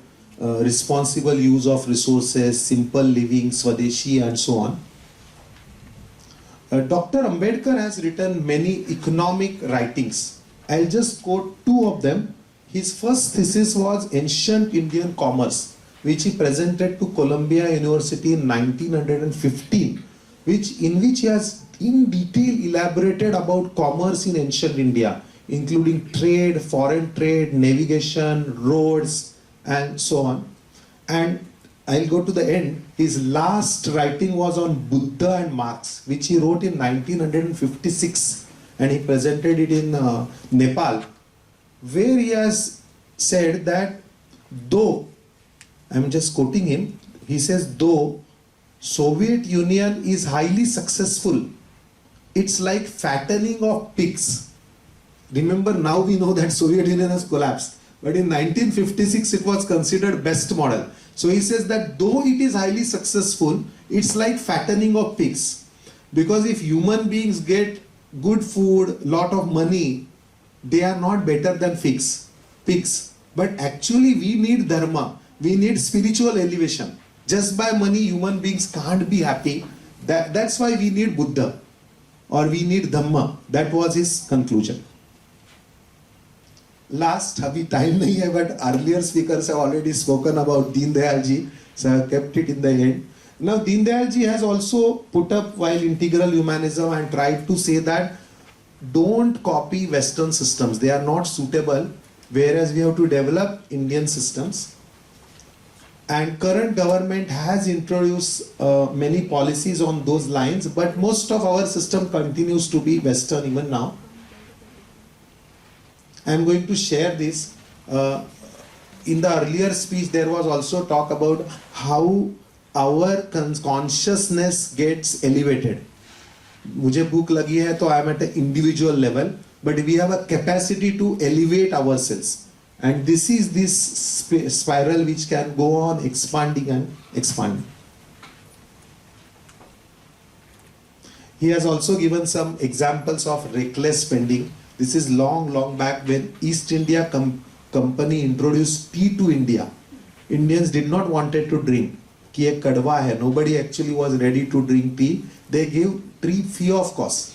Speaker 2: responsible use of resources, simple living, Swadeshi and so on. Dr. Ambedkar has written many economic writings. I'll just quote two of them. His first thesis was Ancient Indian Commerce, which he presented to Columbia University in 1915, in which he has in detail elaborated about commerce in ancient India, including trade, foreign trade, navigation, roads, and so on. And I'll go to the end. His last writing was on Buddha and Marx, which he wrote in 1956, and he presented it in Nepal, where he has said that though, I'm just quoting him, he says, though Soviet Union is highly successful, it's like fattening of pigs. Remember, now we know that Soviet Union has collapsed, but in 1956 it was considered best model. So he says that though it is highly successful, it's like fattening of pigs. Because if human beings get good food, lot of money, they are not better than pigs. But actually we need dharma. We need spiritual elevation. Just by money, human beings can't be happy. That's why we need Buddha, or we need Dhamma. That was his conclusion. Last, abhi time nahi hai, but earlier speakers have already spoken about Deen Dayal ji, so I have kept it in the end. Now, Deen Dayal ji has also put up while integral humanism and tried to say that don't copy Western systems. They are not suitable, whereas we have to develop Indian systems. And current government has introduced many policies on those lines, but most of our system continues to be Western even now. I am going to share this. In the earlier speech, there was also talk about how our consciousness gets elevated. मुझे भूख लगी है तो I am at an individual level, but we have a capacity to elevate ourselves. And this is this spiral which can go on expanding and expanding. He has also given some examples of reckless spending. This is long back when East India Company introduced tea to India. Indians did not wanted to drink. कि ये कड़वा है. Nobody actually was ready to drink tea. They gave tea free of cost.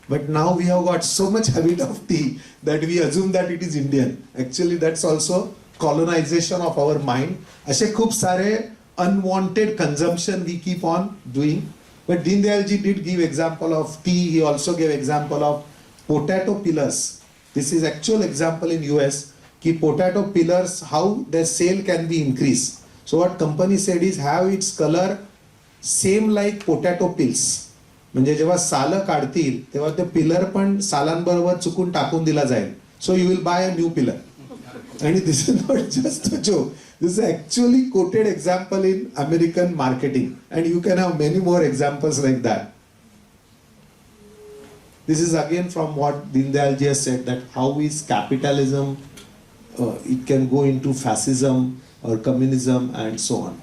Speaker 2: But now we have got so much habit of tea that we assume that it is Indian. Actually, that's also colonization of our mind. असे खूप सारे unwanted consumption we keep on doing. But Deen Dayal ji did give example of tea. He also gave example of potato peelers. This is actual example in US. कि potato peelers, how their sale can be increased. So what company said is have its color same like potato peels. म्हणजे जेव्हा सालं काढतील तेव्हा ते pillar पण सालांबरोबर चुकून टाकून दिला जाईल. So you will buy a new pillar. आणि this is not just a joke. This is actually quoted example in American marketing, and you can have many more examples like that. This is again from what Dindayal ji has said, that how is capitalism, it can go into fascism or communism and so on.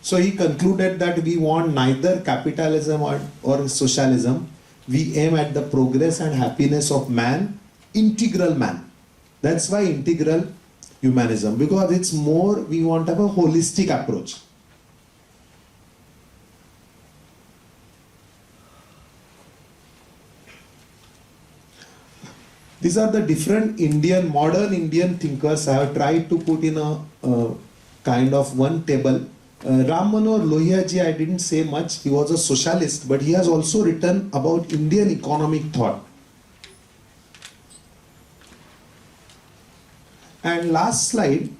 Speaker 2: So he concluded that we want neither capitalism or socialism. We aim at the progress and happiness of man, integral man. That's why integral humanism, because it's more, we want to have a holistic approach. These are the different modern Indian thinkers I have tried to put in a kind of one table. Ram Manohar Lohia ji, I didn't say much. He was a socialist, but he has also written about Indian economic thought. And last slide,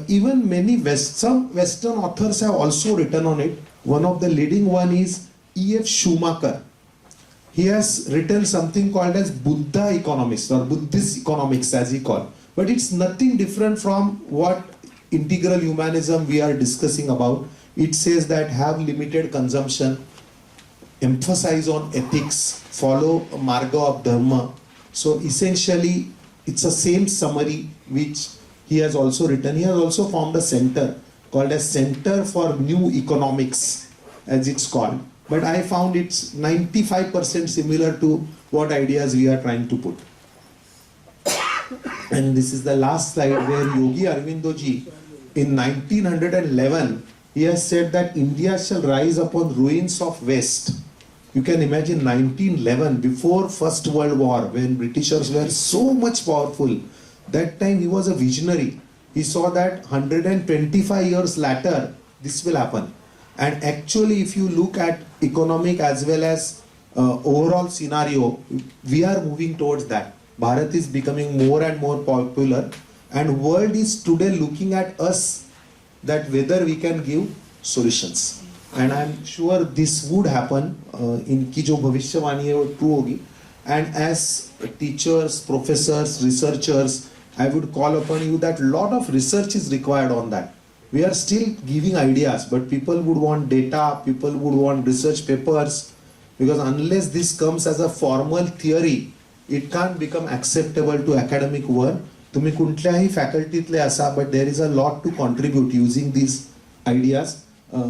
Speaker 2: even many some Western authors have also written on it. One of the leading one is E.F. Schumacher. He has written something called as Buddha economics or Buddhist economics as he called. But it's nothing different from what integral humanism we are discussing about. It says that have limited consumption, emphasize on ethics, follow a marga of dharma. So essentially, it's the same summary which he has also written. He has also formed a center called as Center for New Economics, as it's called. But I found it's 95% similar to what ideas we are trying to put. And this is the last slide where Yogi Aurobindo ji, in 1911, he has said that India shall rise upon ruins of West. You can imagine 1911, before First World War, when Britishers were so much powerful. That time he was a visionary. He saw that 125 years later, this will happen. And actually, if you look at economic as well as overall scenario, we are moving towards that. Bharat is becoming more and more popular, and world is today looking at us that whether we can give solutions. And I'm sure this would happen. इनकी जो भविष्यवाणी है वो true होगी. And as teachers, professors, researchers, I would call upon you that lot of research is required on that. We are still giving ideas, but people would want data, people would want research papers, because unless this comes as a formal theory, it can't become acceptable to academic world. तुम्ही कुठल्याही फॅकल्टीतले असा, but there is a lot to contribute using these ideas.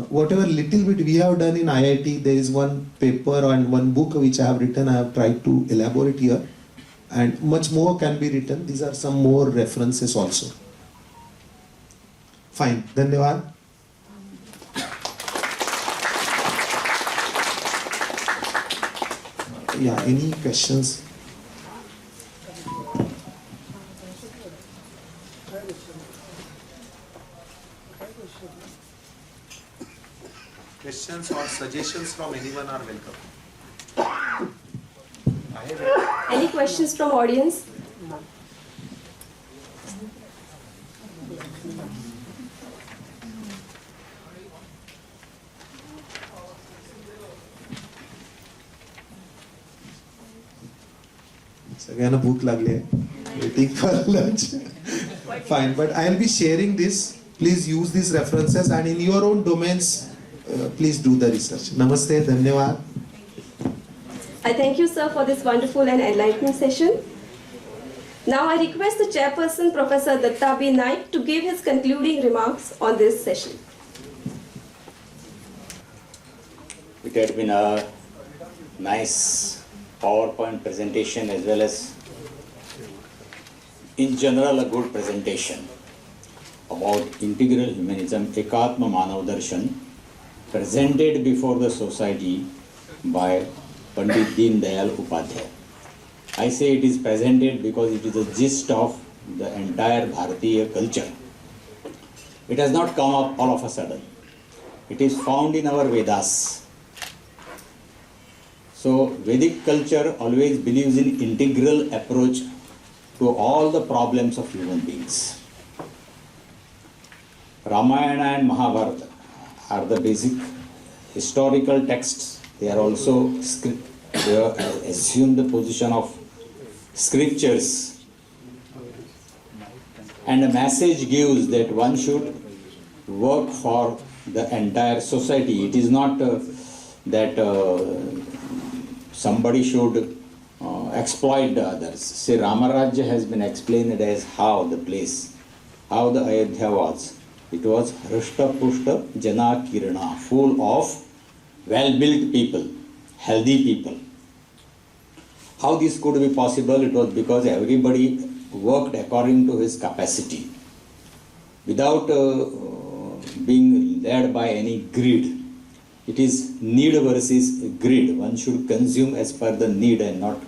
Speaker 2: Whatever little bit we have done in IIT, there is one paper and one book which I have written. I have tried to elaborate here, and much more can be written. These are some more references also. Fine, धन्यवाद. Yeah, any questions? Questions or suggestions from anyone are welcome.
Speaker 1: Any questions from audience?
Speaker 2: सगळ्यांना भूक लागली आहे. Waiting for lunch. Fine, but I'll be sharing this. Please use these references, and in your own domains, please do the research. Namaste, dhanyawad.
Speaker 1: I thank you, sir, for this wonderful and enlightening session. Now I request the chairperson, Professor Datta B. Naik, to give his concluding remarks on this session.
Speaker 6: It had been a nice PowerPoint presentation, as well as in general a good presentation about integral humanism, Ekatma Manav Darshan, presented before the society by Pandit Dindayal Upadhyay. I say it is presented because it is the gist of the entire Bharatiya culture. It has not come up all of a sudden. It is found in our Vedas. So Vedic culture always believes in integral approach to all the problems of human beings. Ramayana and Mahabharata are the basic historical texts. They are also they have assumed the position of scriptures. And a message gives that one should work for the entire society. It is not that somebody should exploit the others. Say Ramarajya has been explained as how the place, how the Ayodhya was. It was Hrishta Pushta Jana Kirana, full of well-built people, healthy people. How this could be possible? It was because everybody worked according to his capacity, without being led by any greed. It is need versus greed. One should consume as per the need and not,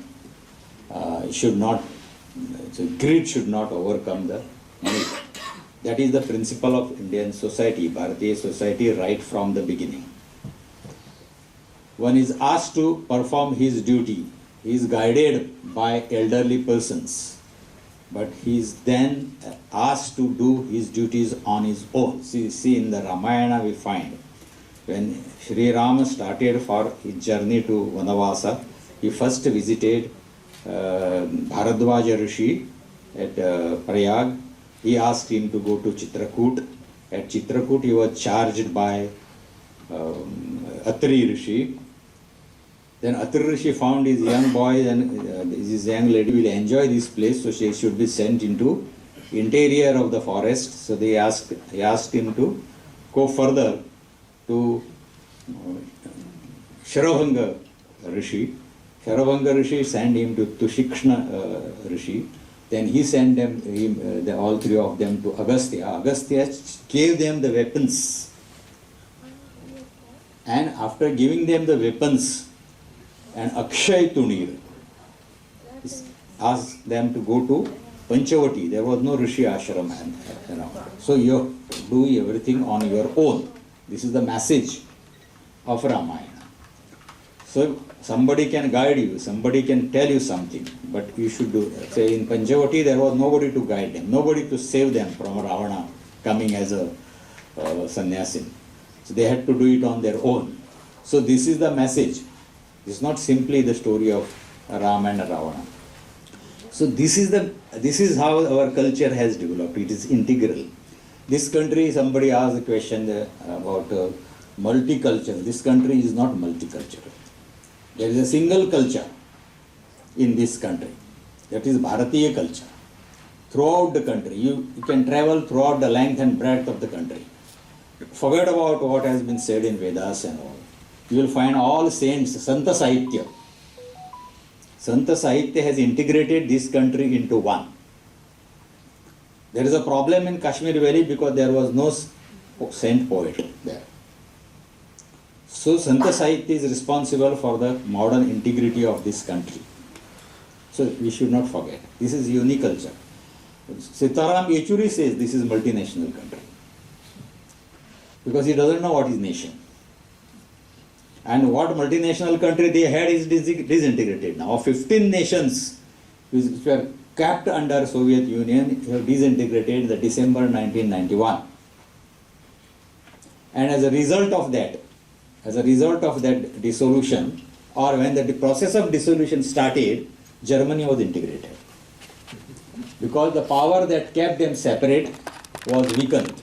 Speaker 6: so greed should not overcome the need. That is the principle of Indian society, Bharatiya society, right from the beginning. One is asked to perform his duty. He is guided by elderly persons, but he is then asked to do his duties on his own. See in the Ramayana we find, when Sri Rama started for his journey to Vanavasa, he first visited Varadraj Rishi at Prayag. He asked him to go to Chitrakoot. At Chitrakoot he was charged by Atri Rishi. Then Atri Rishi found his young boy and his young lady will enjoy this place, so she should be sent into interior of the forest. So he asked him to go further to Sharavanga Rishi. Sharavanga Rishi sent him to Tushikshna Rishi. Then he sent them, all three of them, to Agastya. Agastya gave them the weapons. And after giving them the weapons, and Akshay Tunir asked them to go to Panchavati. There was no Rishi ashram around. So you do everything on your own. This is the message of Ramayana. So somebody can guide you, somebody can tell you something, but you should do. Say in Panchavati there was nobody to guide them, nobody to save them from Ravana coming as a sannyasin. So they had to do it on their own. So this is the message. It's not simply the story of Rama and Ravana. So this is how our culture has developed. It is integral. This country, somebody asked a question about multicultural. This country is not multicultural. There is a single culture in this country. That is Bharatiya culture. Throughout the country, you can travel throughout the length and breadth of the country. Forget about what has been said in Vedas and all. You will find all saints, Santa Sahitya. Santa Sahitya has integrated this country into one. There is a problem in Kashmir Valley because there was no saint poet there. So Santa Sahitya is responsible for the modern integrity of this country. So we should not forget. This is unique culture. Sitaram Yechuri says this is multinational country. Because he doesn't know what is nation. And what multinational country they had is disintegrated now. 15 nations which were kept under Soviet Union have disintegrated in the December 1991. And as a result of that dissolution, or when the process of dissolution started, Germany was integrated. Because the power that kept them separate was weakened.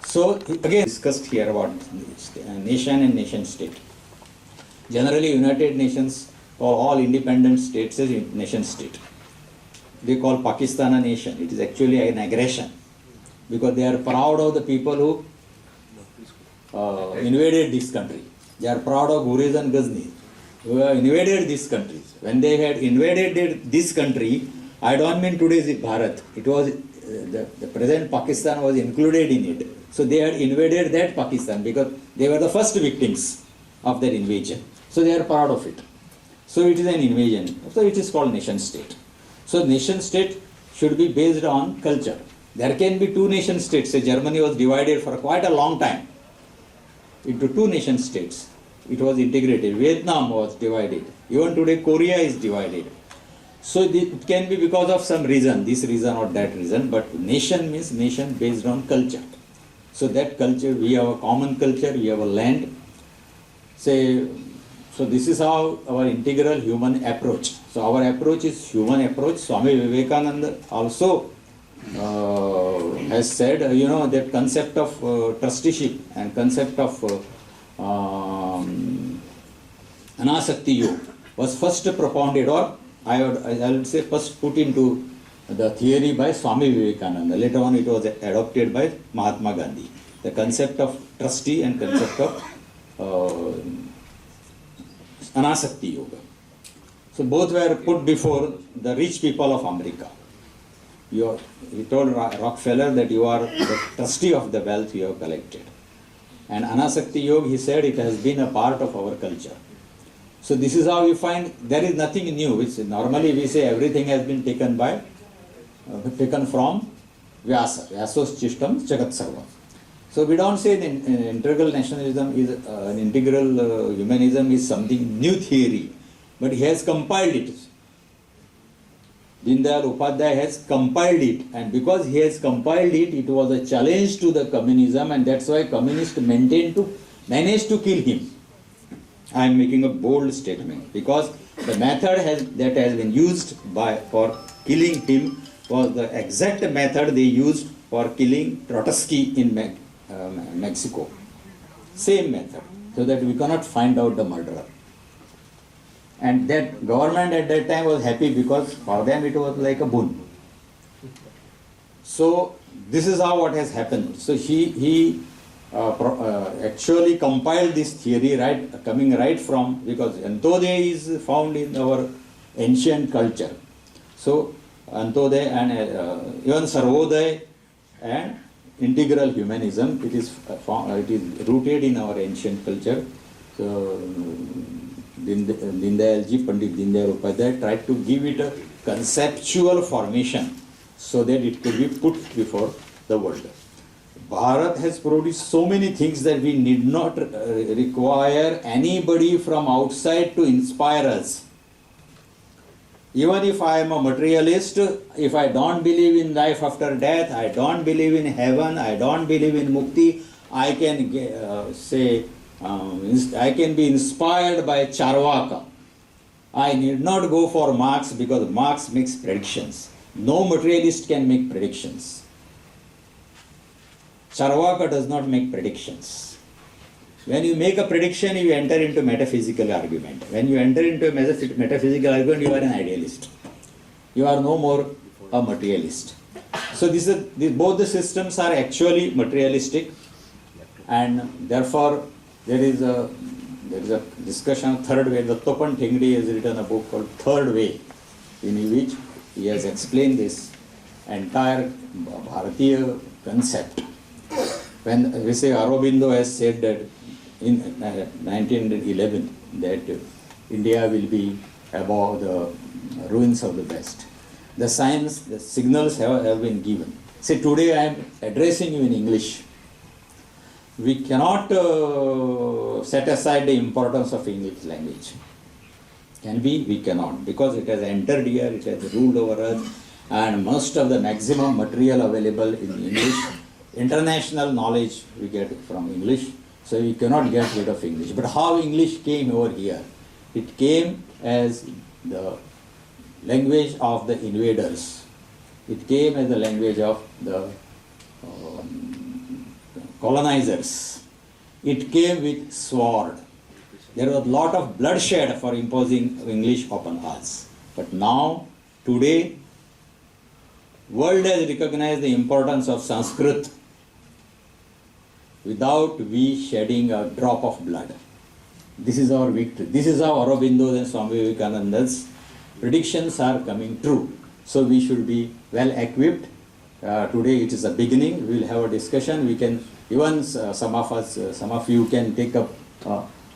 Speaker 6: So again discussed here about nation and nation state. Generally United Nations or all independent states is nation state. They call Pakistan a nation. It is actually an aggression because they are proud of the people who invaded this country. They are proud of Ghuriz and Ghazni who have invaded this country. When they had invaded this country, I don't mean today's Bharat. It was the present Pakistan was included in it. So they had invaded that Pakistan because they were the first victims of their invasion. So they are proud of it. So it is an invasion. So it is called nation state. So nation state should be based on culture. There can be two nation states. Say Germany was divided for quite a long time into two nation states. It was integrated. Vietnam was divided. Even today Korea is divided. So it can be because of some reason, this reason or that reason, but nation means nation based on culture. So that culture, we have a common culture, we have a land, say, so this is how our integral human approach. So our approach is human approach. Swami Vivekananda also has said, that concept of trusteeship and concept of Anasakti Yoga was first propounded, or I would say first put into the theory by Swami Vivekananda. Later on it was adopted by Mahatma Gandhi. The concept of trustee and concept of Anasakti Yoga. So both were put before the rich people of America. He told Rockefeller that you are the trustee of the wealth you have collected. And Anasakti Yoga, he said, it has been a part of our culture. So this is how we find there is nothing new, which normally we say everything has been taken from Vyasa, Vyasos Chishtam Jagat Sarva. So we don't say the integral nationalism is an integral humanism is something new theory, but he has compiled it. Dindayal Upadhyay has compiled it, and because he has compiled it, it was a challenge to the communism, and that's why communists managed to kill him. I am making a bold statement because the method that has been used for killing him was the exact method they used for killing Trotsky in Mexico. Same method, so that we cannot find out the murderer. And that government at that time was happy because for them it was like a boon. So this is how what has happened. So he actually compiled this theory coming right from, because Antodaya is found in our ancient culture. So Antodaya and even Sarvodaya and integral humanism, it is rooted in our ancient culture. So Dindayalji, Pandit Dindayal Upadhyay tried to give it a conceptual formation so that it could be put before the world. Bharat has produced so many things that we need not require anybody from outside to inspire us. Even if I am a materialist, if I don't believe in life after death, I don't believe in heaven, I don't believe in mukti, I can I can be inspired by Charvaka. I need not go for Marx because Marx makes predictions. No materialist can make predictions. Charvaka does not make predictions. When you make a prediction, you enter into metaphysical argument. When you enter into a metaphysical argument, you are an idealist. You are no more a materialist. So both the systems are actually materialistic, and therefore there is a discussion of third way. The Topan Thengdi has written a book called Third Way, in which he has explained this entire Bharatiya concept. When we say Aurobindo has said that in 1911 that India will be above the ruins of the West. The signs, the signals have been given. See, today I am addressing you in English. We cannot set aside the importance of English language. Can we? We cannot, because it has entered here, it has ruled over us, and most of the maximum material available in English, international knowledge we get from English, so we cannot get rid of English. But how English came over here? It came as the language of the invaders. It came as the language of the colonizers. It came with sword. There was a lot of bloodshed for imposing English upon us. But now, today, world has recognized the importance of Sanskrit without we shedding a drop of blood. This is our victory. This is how Aurobindo's and Swami Vivekananda's predictions are coming true. So we should be well equipped. Today it is a beginning. We will have a discussion. We can, even some of you can take up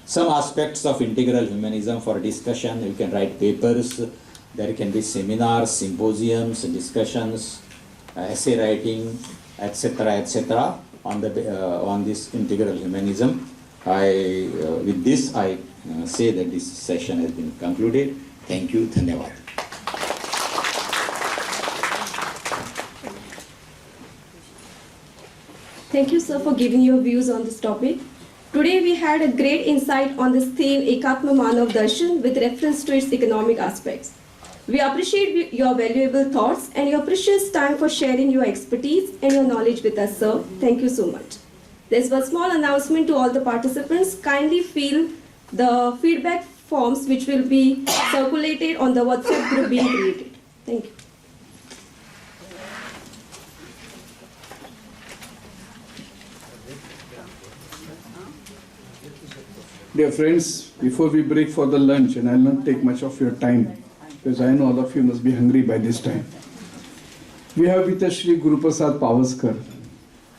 Speaker 6: some aspects of integral humanism for discussion. You can write papers. There can be seminars, symposiums, discussions, essay writing, etc., on this integral humanism. With this, I say that this session has been concluded. Thank you. Dhanyavad.
Speaker 1: Thank you, sir, for giving your views on this topic. Today we had a great insight on this theme Ekatma Manav Darshan with reference to its economic aspects. We appreciate your valuable thoughts and your precious time for sharing your expertise and your knowledge with us, sir. Thank you so much. There's one small announcement to all the participants. Kindly fill the feedback forms which will be circulated on the WhatsApp group being created. Thank you.
Speaker 7: Dear friends, before we break for the lunch, and I'll not take much of your time, because I know all of you must be hungry by this time. We have with us Shri Guru Prasad Pavaskar.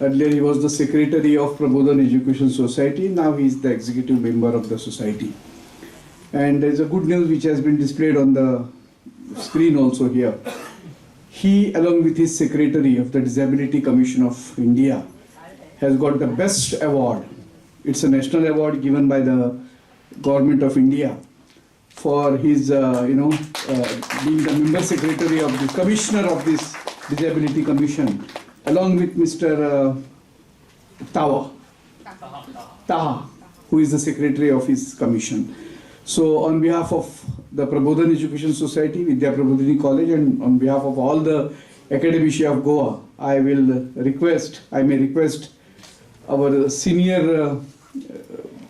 Speaker 7: Earlier he was the secretary of Prabodhan Education Society, now he is the executive member of the society. And there is a good news which has been displayed on the screen also here. He, along with his secretary of the Disability Commission of India, has got the best award. It's a national award given by the Government of India for his, being the member secretary of the commissioner of this Disability Commission, along with Mr. Taha, who is the secretary of his commission. So on behalf of the Prabodhan Education Society, Vidya Prabodhini College, and on behalf of all the Academicia of Goa, I may request our senior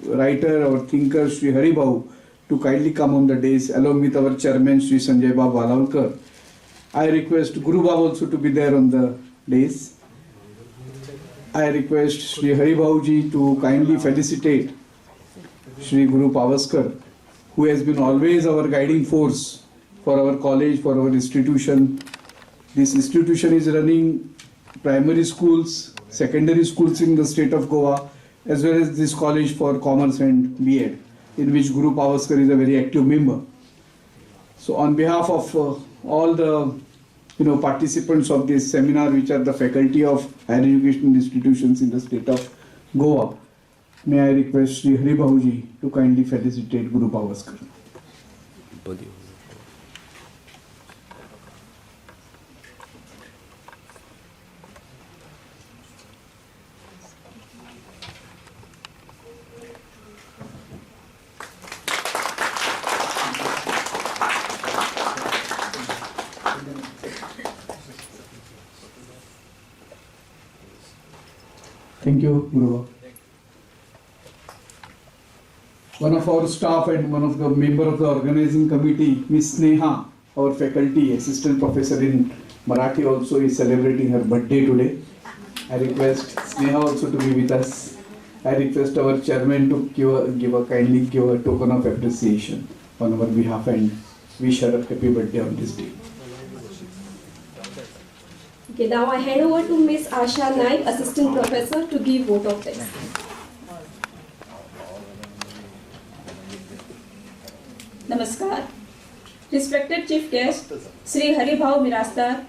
Speaker 7: writer, our thinker, Sri Haribau, to kindly come on the dais along with our chairman, Sri Sanjay Bab Valalkar. I request Guru Bab also to be there on the dais. I request Sri Haribau ji to kindly felicitate Sri Guru Pavaskar, who has been always our guiding force for our college, for our institution. This institution is running primary schools, secondary schools in the state of Goa, as well as this college for commerce and B.Ed, in which Guru Pavaskar is a very active member. So on behalf of all the participants of this seminar, which are the faculty of higher education institutions in the state of Goa, may I request Sri Haribauji to kindly felicitate Guru Pavaskar. Thank you, Guru. One of our staff and one of the member of the organizing committee, Miss Sneha, our faculty assistant professor in Marathi, also is celebrating her birthday today. I request Sneha also to be with us. I request our chairman to kindly give a token of appreciation on our behalf and wish her a happy birthday on this day.
Speaker 1: Okay, now I hand over to Miss Asha Naik, assistant professor, to give vote of thanks.
Speaker 8: Namaskar. Respected Chief Guest, Sri Haribhau Mirastar,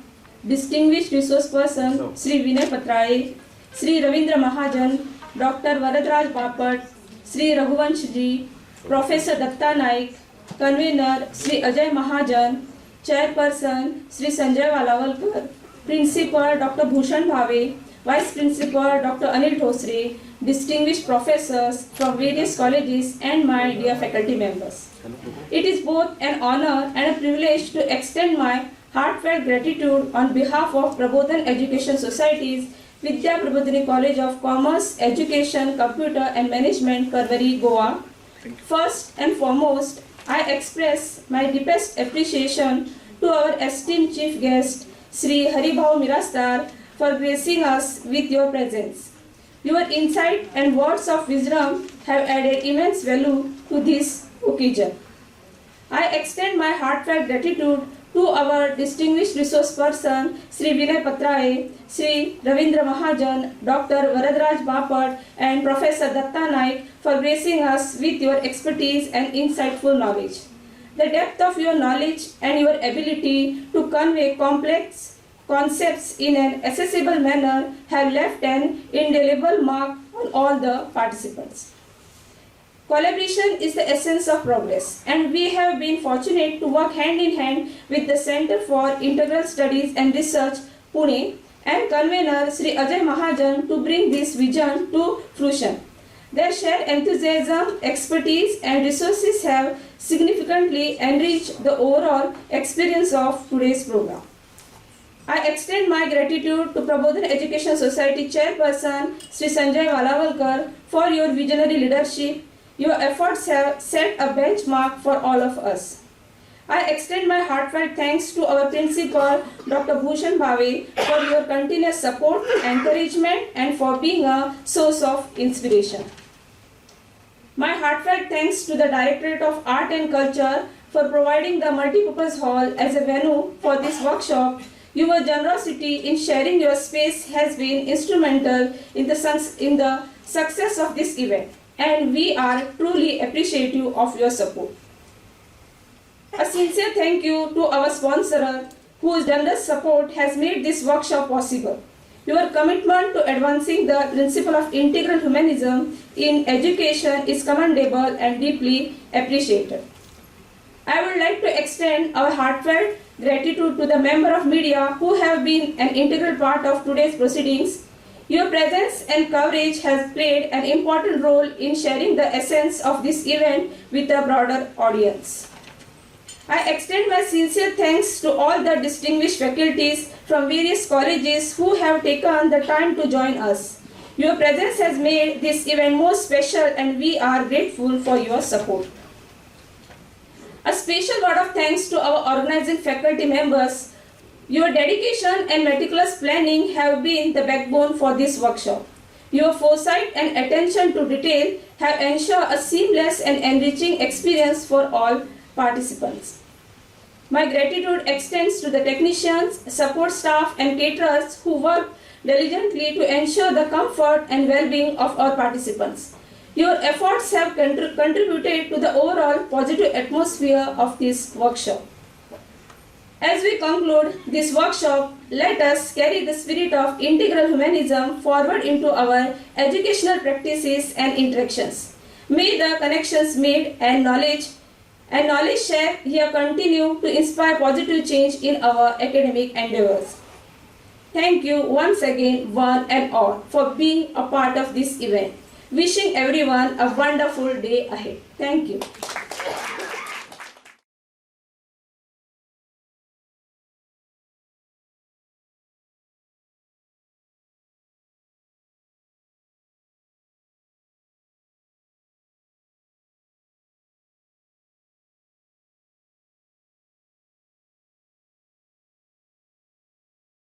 Speaker 8: Distinguished Resource Person, Sri Vinay Patrae, Sri Ravindra Mahajan, Dr. Varadraj Bapat, Sri Raghuvansh Ji, Professor Datta Naik, Convener, Sri Ajay Mahajan, Chairperson, Sri Sanjay Valalkar, Principal Dr. Bhushan Bhave, Vice Principal Dr. Anil Thosre, distinguished professors from various colleges, and my dear faculty members. It is both an honor and a privilege to extend my heartfelt gratitude on behalf of Prabodhan Education Society's Vidya Prabodhini College of Commerce, Education, Computer and Management, Karwari, Goa. First and foremost, I express my deepest appreciation to our esteemed chief guest, Sri Haribhau Mirastar, for gracing us with your presence. Your insight and words of wisdom have added immense value to this occasion. I extend my heartfelt gratitude to our distinguished resource person, Sri Vinay Patrae, Sri Ravindra Mahajan, Dr. Varadraj Bapat, and Professor Datta Naik for gracing us with your expertise and insightful knowledge. The depth of your knowledge and your ability to convey complex concepts in an accessible manner have left an indelible mark on all the participants. Collaboration is the essence of progress, and we have been fortunate to work hand in hand with the Center for Integral Studies and Research, Pune, and convener Sri Ajay Mahajan to bring this vision to fruition. Their shared enthusiasm, expertise, and resources have significantly enriched the overall experience of today's program. I extend my gratitude to Prabodhan Education Society Chairperson Sri Sanjay Valavalkar for your visionary leadership. Your efforts have set a benchmark for all of us. I extend my heartfelt thanks to our principal, Dr. Bhushan Bhave, for your continuous support, encouragement, and for being a source of inspiration. My heartfelt thanks to the Directorate of Art and Culture for providing the multipurpose hall as a venue for this workshop. Your generosity in sharing your space has been instrumental in the success of this event, and we are truly appreciative of your support. A sincere thank you to our sponsor, whose generous support has made this workshop possible. Your commitment to advancing the principle of integral humanism in education is commendable and deeply appreciated. I would like to extend our heartfelt gratitude to the member of media who have been an integral part of today's proceedings. Your presence and coverage has played an important role in sharing the essence of this event with a broader audience. I extend my sincere thanks to all the distinguished faculties from various colleges who have taken the time to join us. Your presence has made this event more special, and we are grateful for your support. A special word of thanks to our organizing faculty members. Your dedication and meticulous planning have been the backbone for this workshop. Your foresight and attention to detail have ensured a seamless and enriching experience for all participants. My gratitude extends to the technicians, support staff, and caterers who work diligently to ensure the comfort and well-being of our participants. Your efforts have contributed to the overall positive atmosphere of this workshop. As we conclude this workshop, let us carry the spirit of integral humanism forward into our educational practices and interactions. May the connections made and knowledge shared here continue to inspire positive change in our academic endeavors. Thank you once again, one and all, for being a part of this event. Wishing everyone a wonderful day ahead. Thank you.